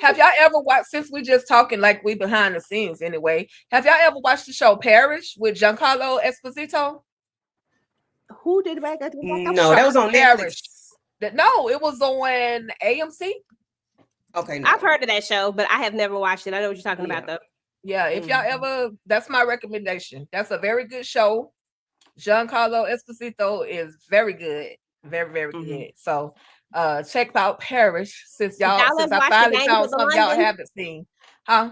Have y'all ever watched? Since we just talking like we behind the scenes anyway. Have y'all ever watched the show Parish with Giancarlo Esposito? Who did back? No, that was on Netflix. No, it was on AMC. Okay, no. I've heard of that show, but I have never watched it. I know what you're talking about though. Yeah, if y'all ever, that's my recommendation. That's a very good show. Giancarlo Esposito is very good. Very, very good. So check out Parish since I finally found something y'all haven't seen. Huh?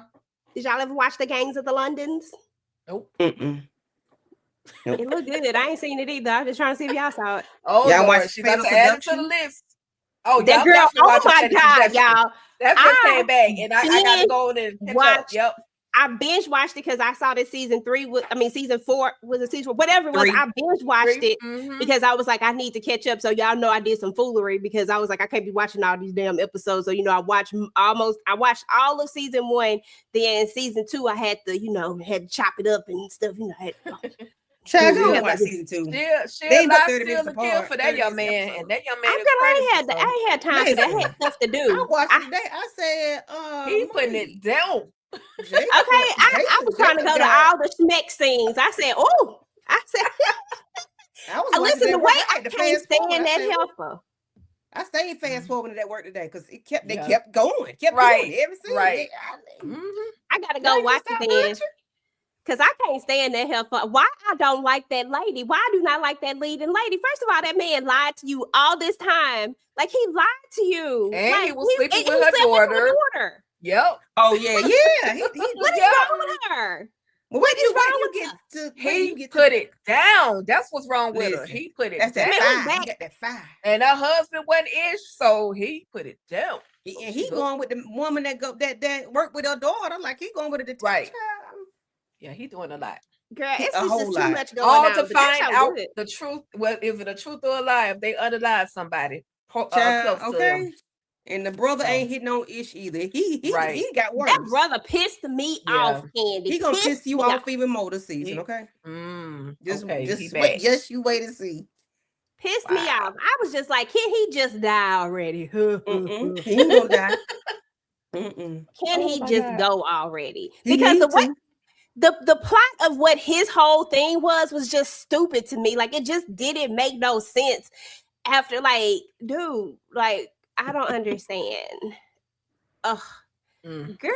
Did y'all ever watch the Gangs of the Londons? Nope. It looked good. I ain't seen it either. I'm just trying to see if y'all saw it. Oh, y'all Lord, she got to add it to the list. Oh, that girl! Oh my God, y'all! That just came back, and I got to go and watch. Yep. I binge watched it because I saw that season 4 was a season 4, whatever it was. I binge watched it because I was like, I need to catch up. So y'all know I did some foolery because I was like, I can't be watching all these damn episodes. So I watched all of season 1. Then season 2, I had to had to chop it up and stuff. Child, go watch season 2. They not still the kill for that young man, and that young man. I ain't had time for that. I had stuff to do. I watched it today. I said, he putting it down. Okay, I was trying to go to all the schmeck scenes. I said, "Oh," I listen. The way I can't stand that helper. I stayed fast forwarding at work today because it kept going, kept going every scene. Right. I gotta go watch it then. Because I can't stand that hell for why I don't like that lady. Why I do not like that leading lady? First of all, that man lied to you all this time. Like he lied to you. And like, he was sleeping with her slept with daughter. Yep. Oh yeah. What is wrong with her? Well, What is wrong you with get her? to He put it down. That's what's wrong with her. Listen, He put it That's down. that fire. He got that fire. And her husband wasn't ish, so he put it down. And he going with the woman that work with her daughter. Like he going with a detective. Right. Yeah, he doing a lot. Girl, it's A just whole too lot. much going All on. to but that's find so out good. the truth. Well, is it a truth or a lie? If they unalive somebody close Child, to okay. him. And the brother So. ain't hitting on ish either. He Right. he got worse. That brother pissed me off, Candy. He gonna piss you me off even more this season, okay? Just Just wait and see. Pissed me off. I was just like, can he just die already? He ain't gonna die. Can he just go already? He Because need to. the plot of what his whole thing was just stupid to me. Like it just didn't make no sense. After like, dude, like I don't understand. Ugh, girl.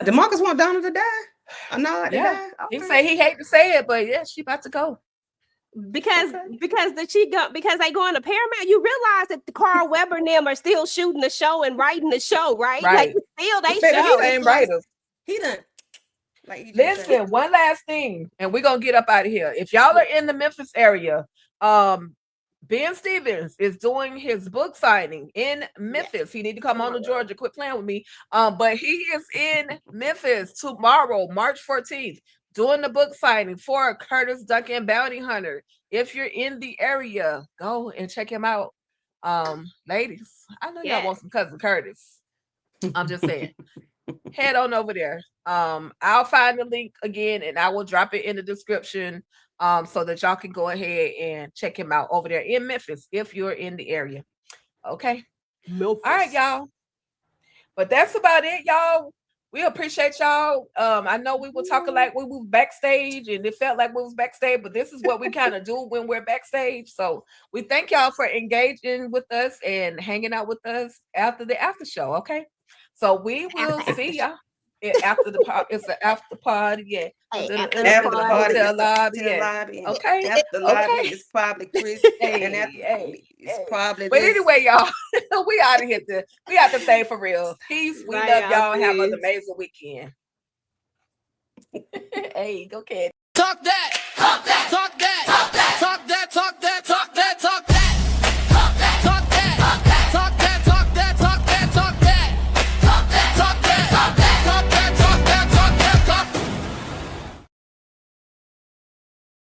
DeMarcus want Donna to die. No, to die. He say he hate to say it, but yeah, she about to go. Because they go into Paramount, you realize that the Carl Weber and them are still shooting the show and writing the show, right? Like still they show. Same writers. He done. Like listen, one last thing, and we're gonna get up out of here. If y'all are in the Memphis area, Ben Stevens is doing his book signing in Memphis. He need to come on to Georgia. Quit playing with me. But he is in Memphis tomorrow, March 14th, doing the book signing for Curtis Duncan Bounty Hunter. If you're in the area, go and check him out. Ladies, I know y'all want some Cousin Curtis. I'm just saying. Head on over there. I'll find the link again and I will drop it in the description. So that y'all can go ahead and check him out over there in Memphis if you're in the area. Okay. Memphis. All right, y'all. But that's about it, y'all. We appreciate y'all. I know we were talking like we were backstage and it felt like we was backstage, but this is what we kind of do when we're backstage. So we thank y'all for engaging with us and hanging out with us after the after show. Okay. So we will see y'all. After the pod, it's an after party, yeah. After the party, lobby, okay. After the lobby, it's probably Chris, and after it's probably. But anyway, y'all, we out of here. We have to stay for real. Peace. We love y'all. Have an amazing weekend. Hey, go Kid. Talk that. Talk that. Talk that. Talk that. Talk that. Talk that.